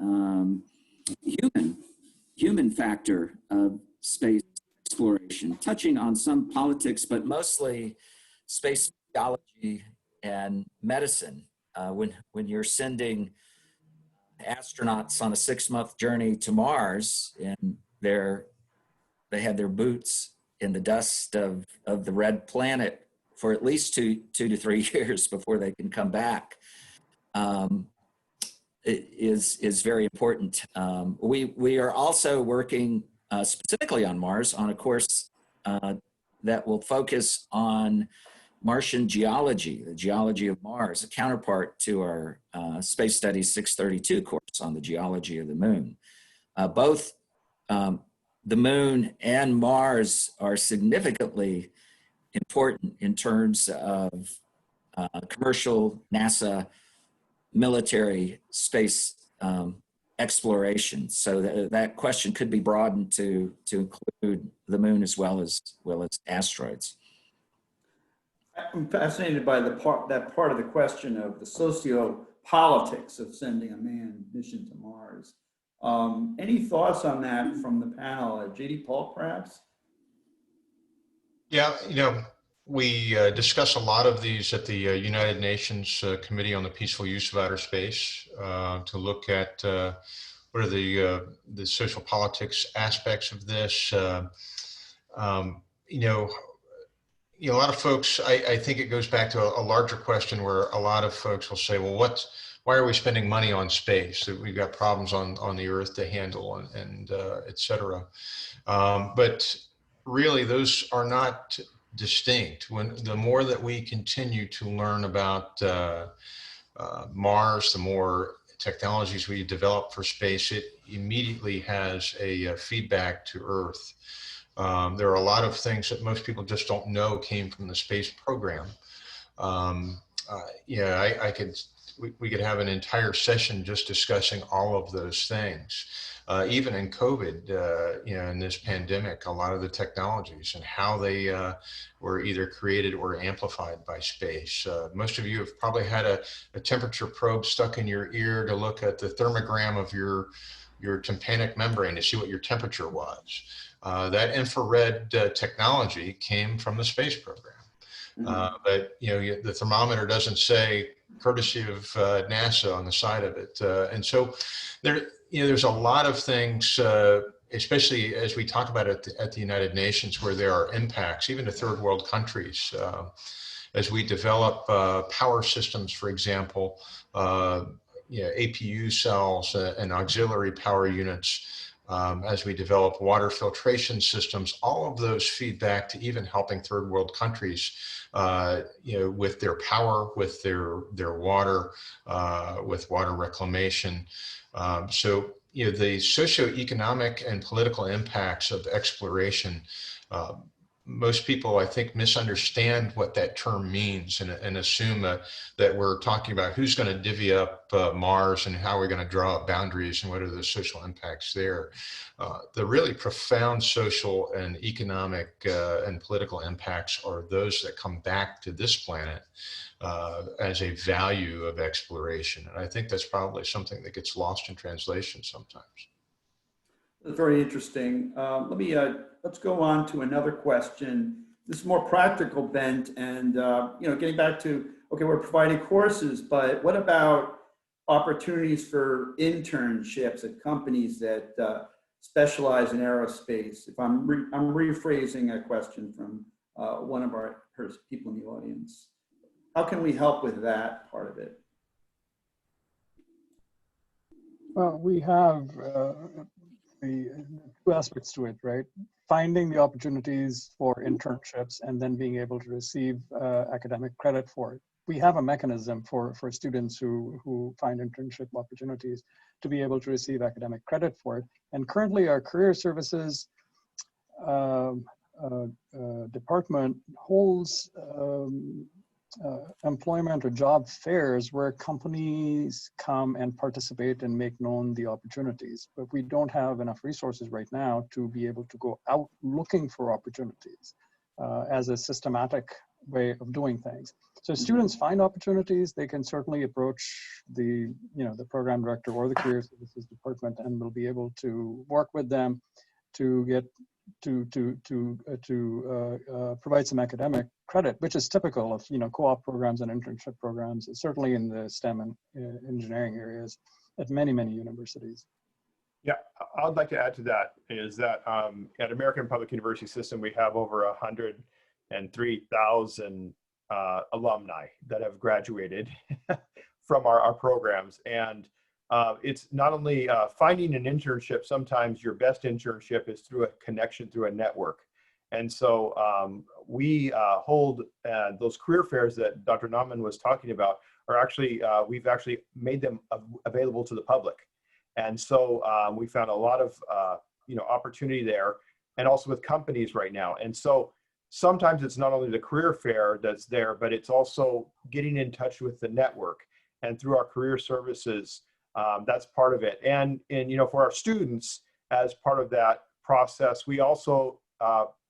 human factor of space exploration, touching on some politics, but mostly space biology and medicine. When you're sending astronauts on a 6-month journey to Mars, and they have their boots in the dust of the red planet for at least two to 3 years before they can come back, it is very important. We are also working specifically on Mars on a course that will focus on Martian geology, the geology of Mars, a counterpart to our Space Studies 632 course on the geology of the moon. Both the moon and Mars are significantly important in terms of commercial NASA military space exploration. So that question could be broadened to include the moon as well as asteroids. I'm fascinated by that part of the question of the socio-politics of sending a manned mission to Mars. Any thoughts on that from the panel? JD Polk, perhaps? Yeah, you know, we discuss a lot of these at the United Nations Committee on the Peaceful Use of Outer Space to look at what are the social politics aspects of this. You know, a lot of folks, I think it goes back to a larger question where a lot of folks will say, well, why are we spending money on space? We've got problems on the Earth to handle and et cetera. But really, those are not distinct. The more that we continue to learn about Mars, the more technologies we develop for space, it immediately has a feedback to Earth. There are a lot of things that most people just don't know came from the space program. Yeah, we could have an entire session just discussing all of those things. Even in COVID, you know, in this pandemic, a lot of the technologies and how they were either created or amplified by space. Most of you have probably had a temperature probe stuck in your ear to look at the thermogram of your tympanic membrane to see what your temperature was. That infrared technology came from the space program. But you know, the thermometer doesn't say courtesy of NASA on the side of it. And so there's a lot of things, especially as we talk about it at the United Nations, where there are impacts, even to third world countries. As we develop power systems, for example, APU cells and auxiliary power units, as we develop water filtration systems, all of those feed back to even helping third world countries, with their power, with their water, with water reclamation. So, the socioeconomic and political impacts of exploration, most people, I think, misunderstand what that term means and assume that we're talking about who's going to divvy up Mars and how we're going to draw up boundaries and what are the social impacts there. The really profound social and economic and political impacts are those that come back to this planet as a value of exploration. And I think that's probably something that gets lost in translation sometimes. That's very interesting. Let's go on to another question. This is more practical bent, and getting back to, okay, we're providing courses, but what about opportunities for internships at companies that specialize in aerospace? If I'm rephrasing a question from one of our people in the audience, how can we help with that part of it? Well, we have the two aspects to it, right? Finding the opportunities for internships and then being able to receive academic credit for it. We have a mechanism for students who find internship opportunities to be able to receive academic credit for it. And currently our career services department holds employment or job fairs where companies come and participate and make known the opportunities. But we don't have enough resources right now to be able to go out looking for opportunities as a systematic way of doing things. So students find opportunities, they can certainly approach the program director or the career services department, and we'll be able to work with them to get provide some academic credit, which is typical of co-op programs and internship programs, certainly in the STEM and engineering areas at many universities. Yeah, I'd like to add to that is that at American Public University System, we have over 103,000 alumni that have graduated from our programs. And it's not only finding an internship, sometimes your best internship is through a connection, through a network. And so we hold those career fairs that Dr. Naumaan was talking about are actually, we've actually made them available to the public. And so we found a lot of opportunity there, and also with companies right now. And so sometimes it's not only the career fair that's there, but it's also getting in touch with the network. And through our career services, that's part of it. And for our students, as part of that process, we also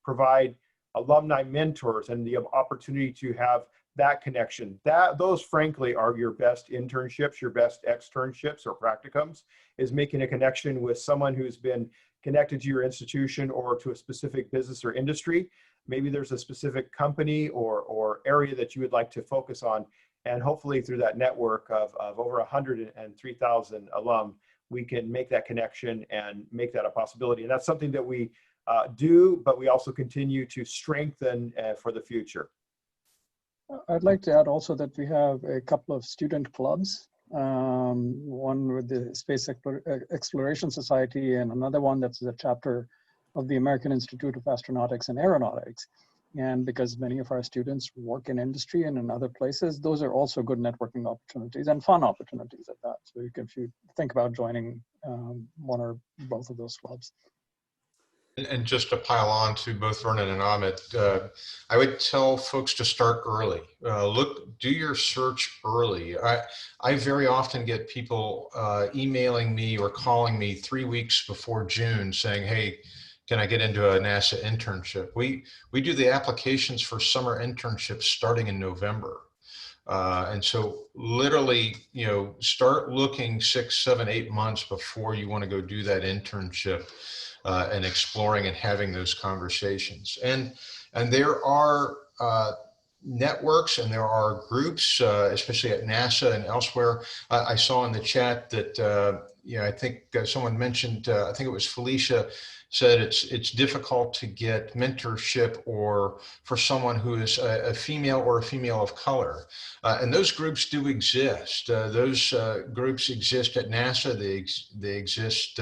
provide alumni mentors and the opportunity to have that connection. Those frankly are your best internships, your best externships or practicums, is making a connection with someone who's been connected to your institution or to a specific business or industry. Maybe there's a specific company or area that you would like to focus on. And hopefully through that network of over 103,000 alum, we can make that connection and make that a possibility. And that's something that we do, but we also continue to strengthen for the future. I'd like to add also that we have a couple of student clubs, one with the Space Exploration Society and another one that's a chapter of the American Institute of Astronautics and Aeronautics. And because many of our students work in industry and in other places, those are also good networking opportunities and fun opportunities at that. So if you think about joining one or both of those clubs. And just to pile on to both Vernon and Ahmed, I would tell folks to start early. Do your search early. I very often get people emailing me or calling me 3 weeks before June saying, hey, can I get into a NASA internship? We do the applications for summer internships starting in November. And so literally, start looking 6, 7, 8 months before you want to go do that internship and exploring and having those conversations. And there are networks and there are groups, especially at NASA and elsewhere. I saw in the chat that, I think someone mentioned, I think it was Felicia, said it's difficult to get mentorship or for someone who is a female or a female of color. And those groups do exist. Those groups exist at NASA. They exist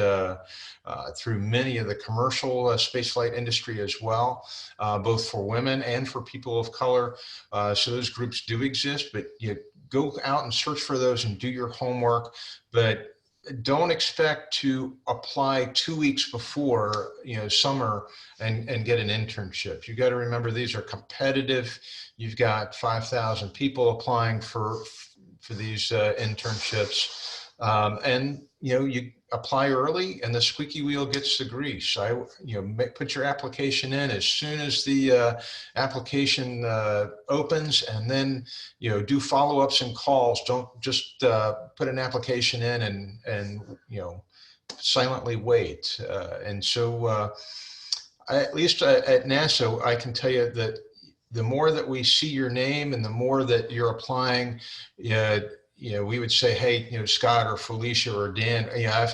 through many of the commercial spaceflight industry as well, both for women and for people of color. So those groups do exist, but you go out and search for those and do your homework, but don't expect to apply 2 weeks before, summer and get an internship. You got to remember, these are competitive. You've got 5,000 people applying for these internships. And you apply early and the squeaky wheel gets the grease. Put your application in as soon as the application opens, and then do follow-ups and calls. Don't just put an application in and silently wait. And so at least at NASA, I can tell you that the more that we see your name and the more that you're applying, we would say, hey, Scott or Felicia or Dan,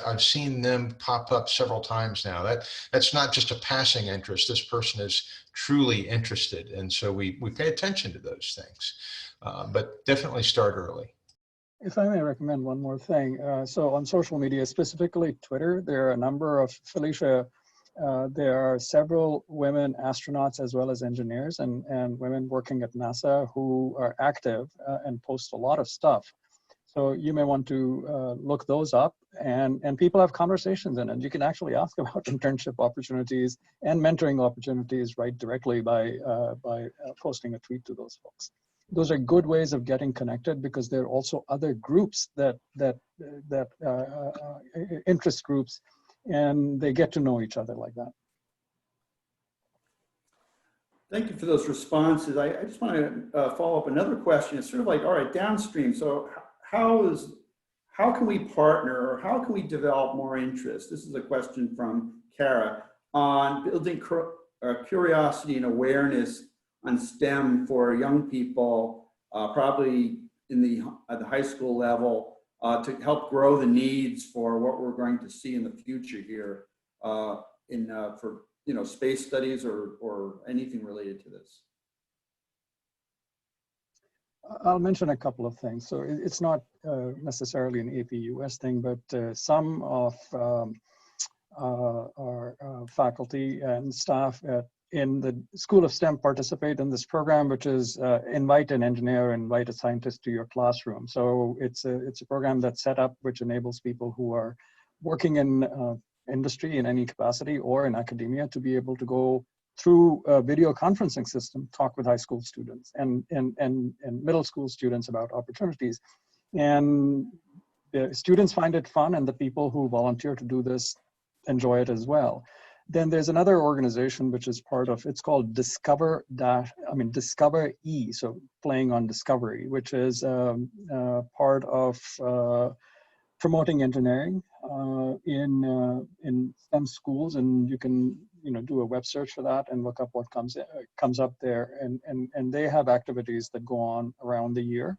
I've seen them pop up several times now. That's not just a passing interest. This person is truly interested. And so we pay attention to those things, but definitely start early. If I may recommend one more thing. So on social media, specifically Twitter, there are a number of, Felicia, there are several women astronauts as well as engineers and women working at NASA who are active and post a lot of stuff. So you may want to look those up, and people have conversations in it. You can actually ask about internship opportunities and mentoring opportunities right directly by posting a tweet to those folks. Those are good ways of getting connected, because there are also other groups that interest groups, and they get to know each other like that. Thank you for those responses. I just want to follow up another question. It's sort of like, all right, downstream. So how can we partner, or how can we develop more interest? This is a question from Kara on building curiosity and awareness on STEM for young people, probably at the high school level, to help grow the needs for what we're going to see in the future here for space studies or anything related to this. I'll mention a couple of things. So it's not necessarily an AP US thing, but some of our faculty and staff in the School of STEM participate in this program, which is invite an engineer, invite a scientist to your classroom. So it's a program that's set up which enables people who are working in industry in any capacity or in academia to be able to go through a video conferencing system, talk with high school students and middle school students about opportunities. And the students find it fun, and the people who volunteer to do this enjoy it as well. Then there's another organization which is part of, it's called Discover E, so playing on discovery, which is part of promoting engineering in STEM schools, and you can do a web search for that and look up what comes up there, and they have activities that go on around the year,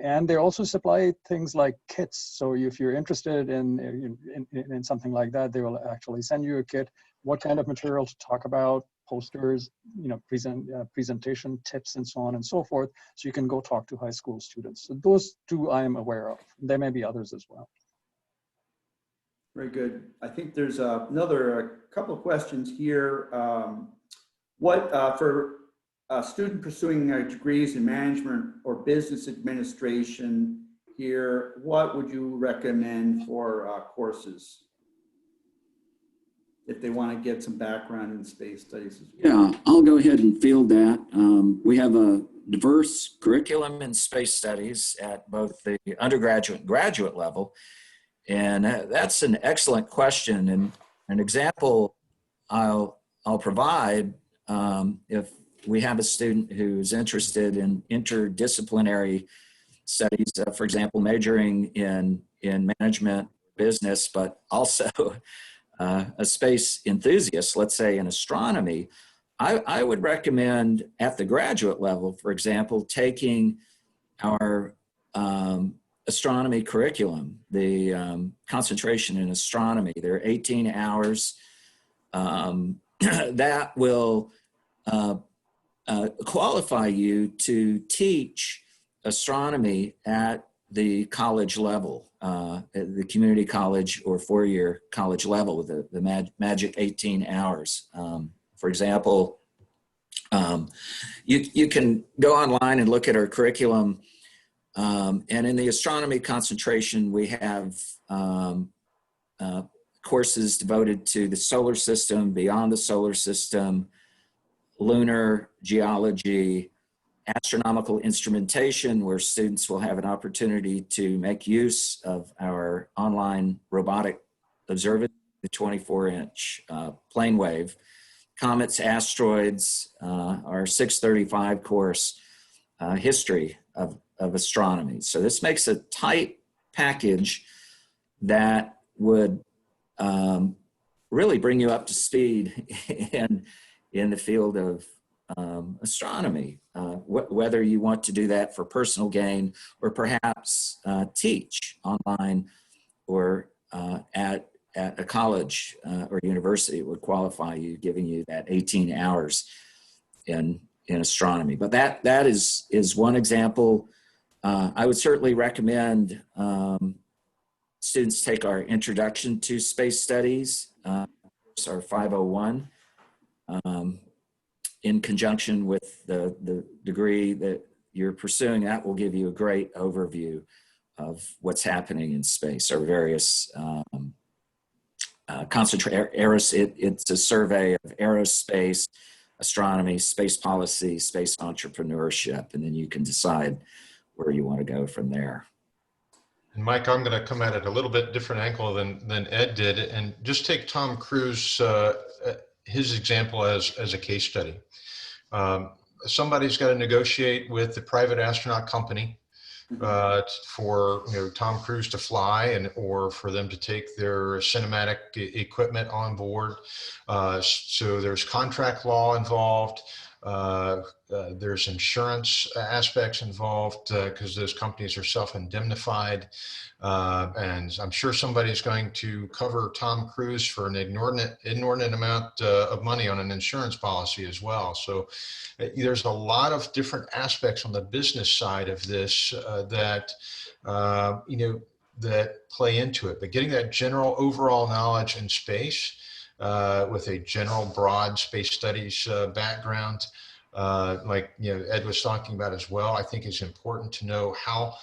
and they also supply things like kits. So if you're interested in something like that, they will actually send you a kit, what kind of material to talk about, posters, presentation tips, and so on and so forth, so you can go talk to high school students. So those two I am aware of. There may be others as well. Very good. I think there's another couple of questions here. For a student pursuing degrees in management or business administration here, what would you recommend for courses if they want to get some background in space studies as well? Yeah, I'll go ahead and field that. We have a diverse curriculum in space studies at both the undergraduate and graduate level. And that's an excellent question. And an example I'll provide, if we have a student who's interested in interdisciplinary studies, for example, majoring in management, business, but also a space enthusiast, let's say in astronomy, I would recommend at the graduate level, for example, taking our astronomy curriculum, the concentration in astronomy. There are 18 hours that will qualify you to teach astronomy at the college level. the community college or four-year college level, the magic 18 hours. For example, you can go online and look at our curriculum, and in the astronomy concentration, we have courses devoted to the solar system, beyond the solar system, lunar geology, astronomical instrumentation, where students will have an opportunity to make use of our online robotic observatory, the 24-inch plane wave, comets, asteroids, our 635 course, history of astronomy. So this makes a tight package that would really bring you up to speed in the field of astronomy, whether you want to do that for personal gain or perhaps teach online or at a college or university would qualify you, giving you that 18 hours in astronomy. But that is one example. I would certainly recommend students take our Introduction to Space Studies, our 501, in conjunction with the degree that you're pursuing. That will give you a great overview of what's happening in space, our various it's a survey of aerospace, astronomy, space policy, space entrepreneurship, and then you can decide where you want to go from there. And Mike, I'm going to come at it a little bit different angle than Ed did, and just take Tom Cruise, his example as a case study. Somebody's got to negotiate with the private astronaut company for Tom Cruise to fly or for them to take their cinematic equipment on board. So there's contract law involved. There's insurance aspects involved because those companies are self-indemnified. And I'm sure somebody's going to cover Tom Cruise for an inordinate amount of money on an insurance policy as well. So there's a lot of different aspects on the business side of this that play into it. But getting that general overall knowledge in space with a general broad space studies background, like Ed was talking about as well, I think it's important to know how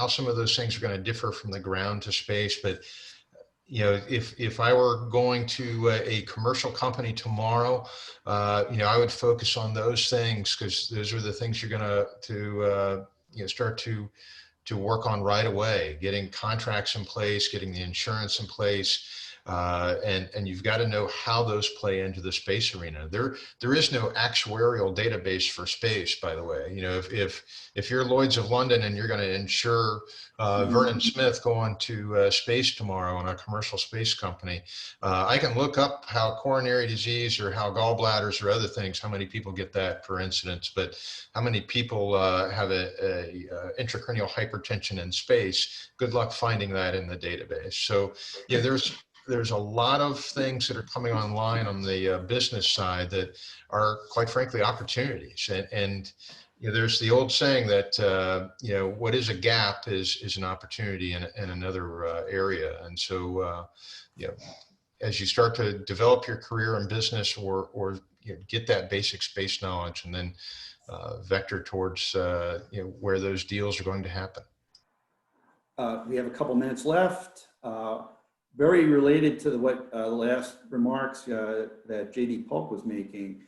some of those things are going to differ from the ground to space. But if I were going to a commercial company tomorrow, I would focus on those things because those are the things you're going to start to work on right away, getting contracts in place, getting the insurance in place. And you've got to know how those play into the space arena. There is no actuarial database for space, by the way. If you're Lloyd's of London and you're going to insure Vernon Smith going to space tomorrow on a commercial space company, I can look up how coronary disease or how gallbladders or other things, how many people get that per incidence, but how many people have a intracranial hypertension in space, good luck finding that in the database. So there's a lot of things that are coming online on the business side that are, quite frankly, opportunities. And there's the old saying that what is a gap is an opportunity in another area. And so as you start to develop your career in business or get that basic space knowledge and then vector towards where those deals are going to happen. We have a couple minutes left. Very related to what last remarks that JD Polk was making.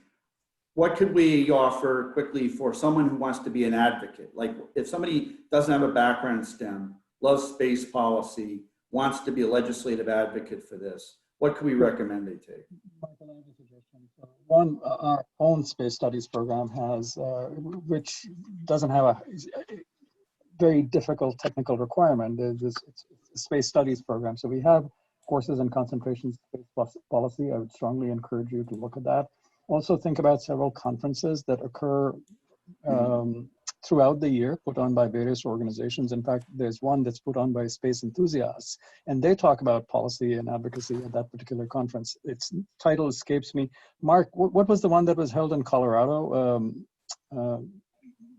What could we offer quickly for someone who wants to be an advocate? Like if somebody doesn't have a background in STEM, loves space policy, wants to be a legislative advocate for this, what could we recommend they take? Michael, I have a suggestion. One, our own space studies program has, which doesn't have a very difficult technical requirement. It's a space studies program. So we have courses in concentration space policy. I would strongly encourage you to look at that. Also think about several conferences that occur throughout the year, put on by various organizations. In fact, there's one that's put on by space enthusiasts, and they talk about policy and advocacy at that particular conference. Its title escapes me. Mark, what was the one that was held in Colorado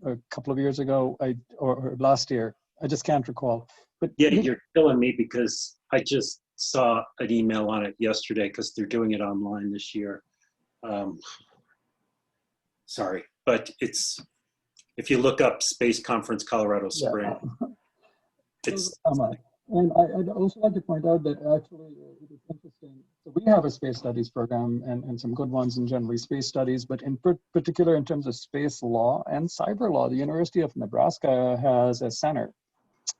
a couple of years ago or last year? I just can't recall. But Yeah, you're killing me because I just saw an email on it yesterday because they're doing it online this year. Sorry, but it's, if you look up Space Conference Colorado Spring, it's, and I'd also like to point out that actually it is interesting. So we have a space studies program and some good ones in generally space studies, but in particular in terms of space law and cyber law, the University of Nebraska has a center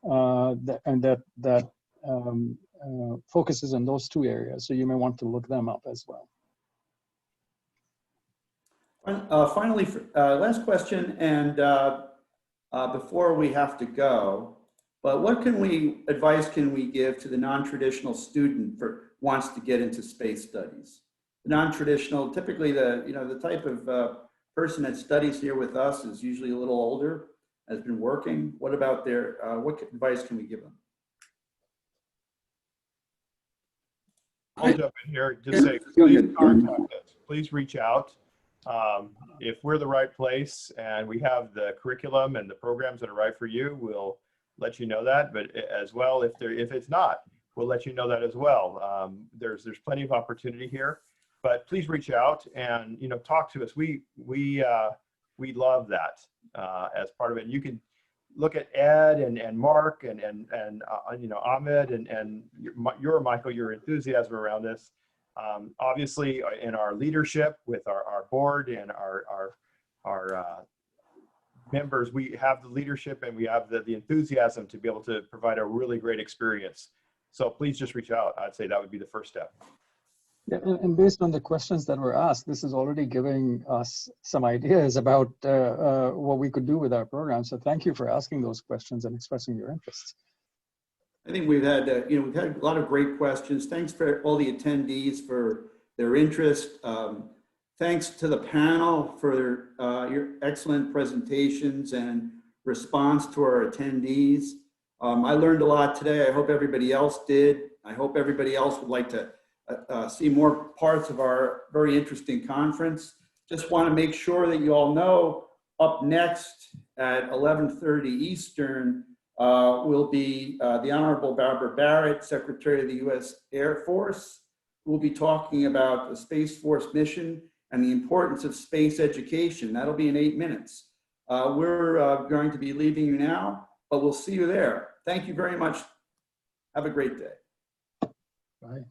that focuses on those two areas. So you may want to look them up as well. Finally, last question, and before we have to go, but what advice can we give to the non-traditional student for wants to get into space studies? The non-traditional, typically the type of person that studies here with us is usually a little older, has been working. What about what advice can we give them? I'll jump in here. Just say, please contact us. Please reach out. If we're the right place and we have the curriculum and the programs that are right for you, we'll let you know that. But as well, if it's not, we'll let you know that as well. There's plenty of opportunity here, but please reach out and talk to us. We love that as part of it. You can look at Ed and Mark and Ahmed and Michael, your enthusiasm around this. Obviously, in our leadership with our board and our members, we have the leadership and we have the enthusiasm to be able to provide a really great experience. So please just reach out. I'd say that would be the first step. Yeah, and based on the questions that were asked, this is already giving us some ideas about what we could do with our program. So thank you for asking those questions and expressing your interest. I think we've had a lot of great questions. Thanks for all the attendees for their interest. Thanks to the panel for your excellent presentations and response to our attendees. I learned a lot today. I hope everybody else did. I hope everybody else would like to see more parts of our very interesting conference. Just want to make sure that you all know up next at 11:30 Eastern will be the Honorable Barbara Barrett, Secretary of the U.S. Air Force, who will be talking about the Space Force mission and the importance of space education. That'll be in 8 minutes. We're going to be leaving you now, but we'll see you there. Thank you very much. Have a great day. Bye.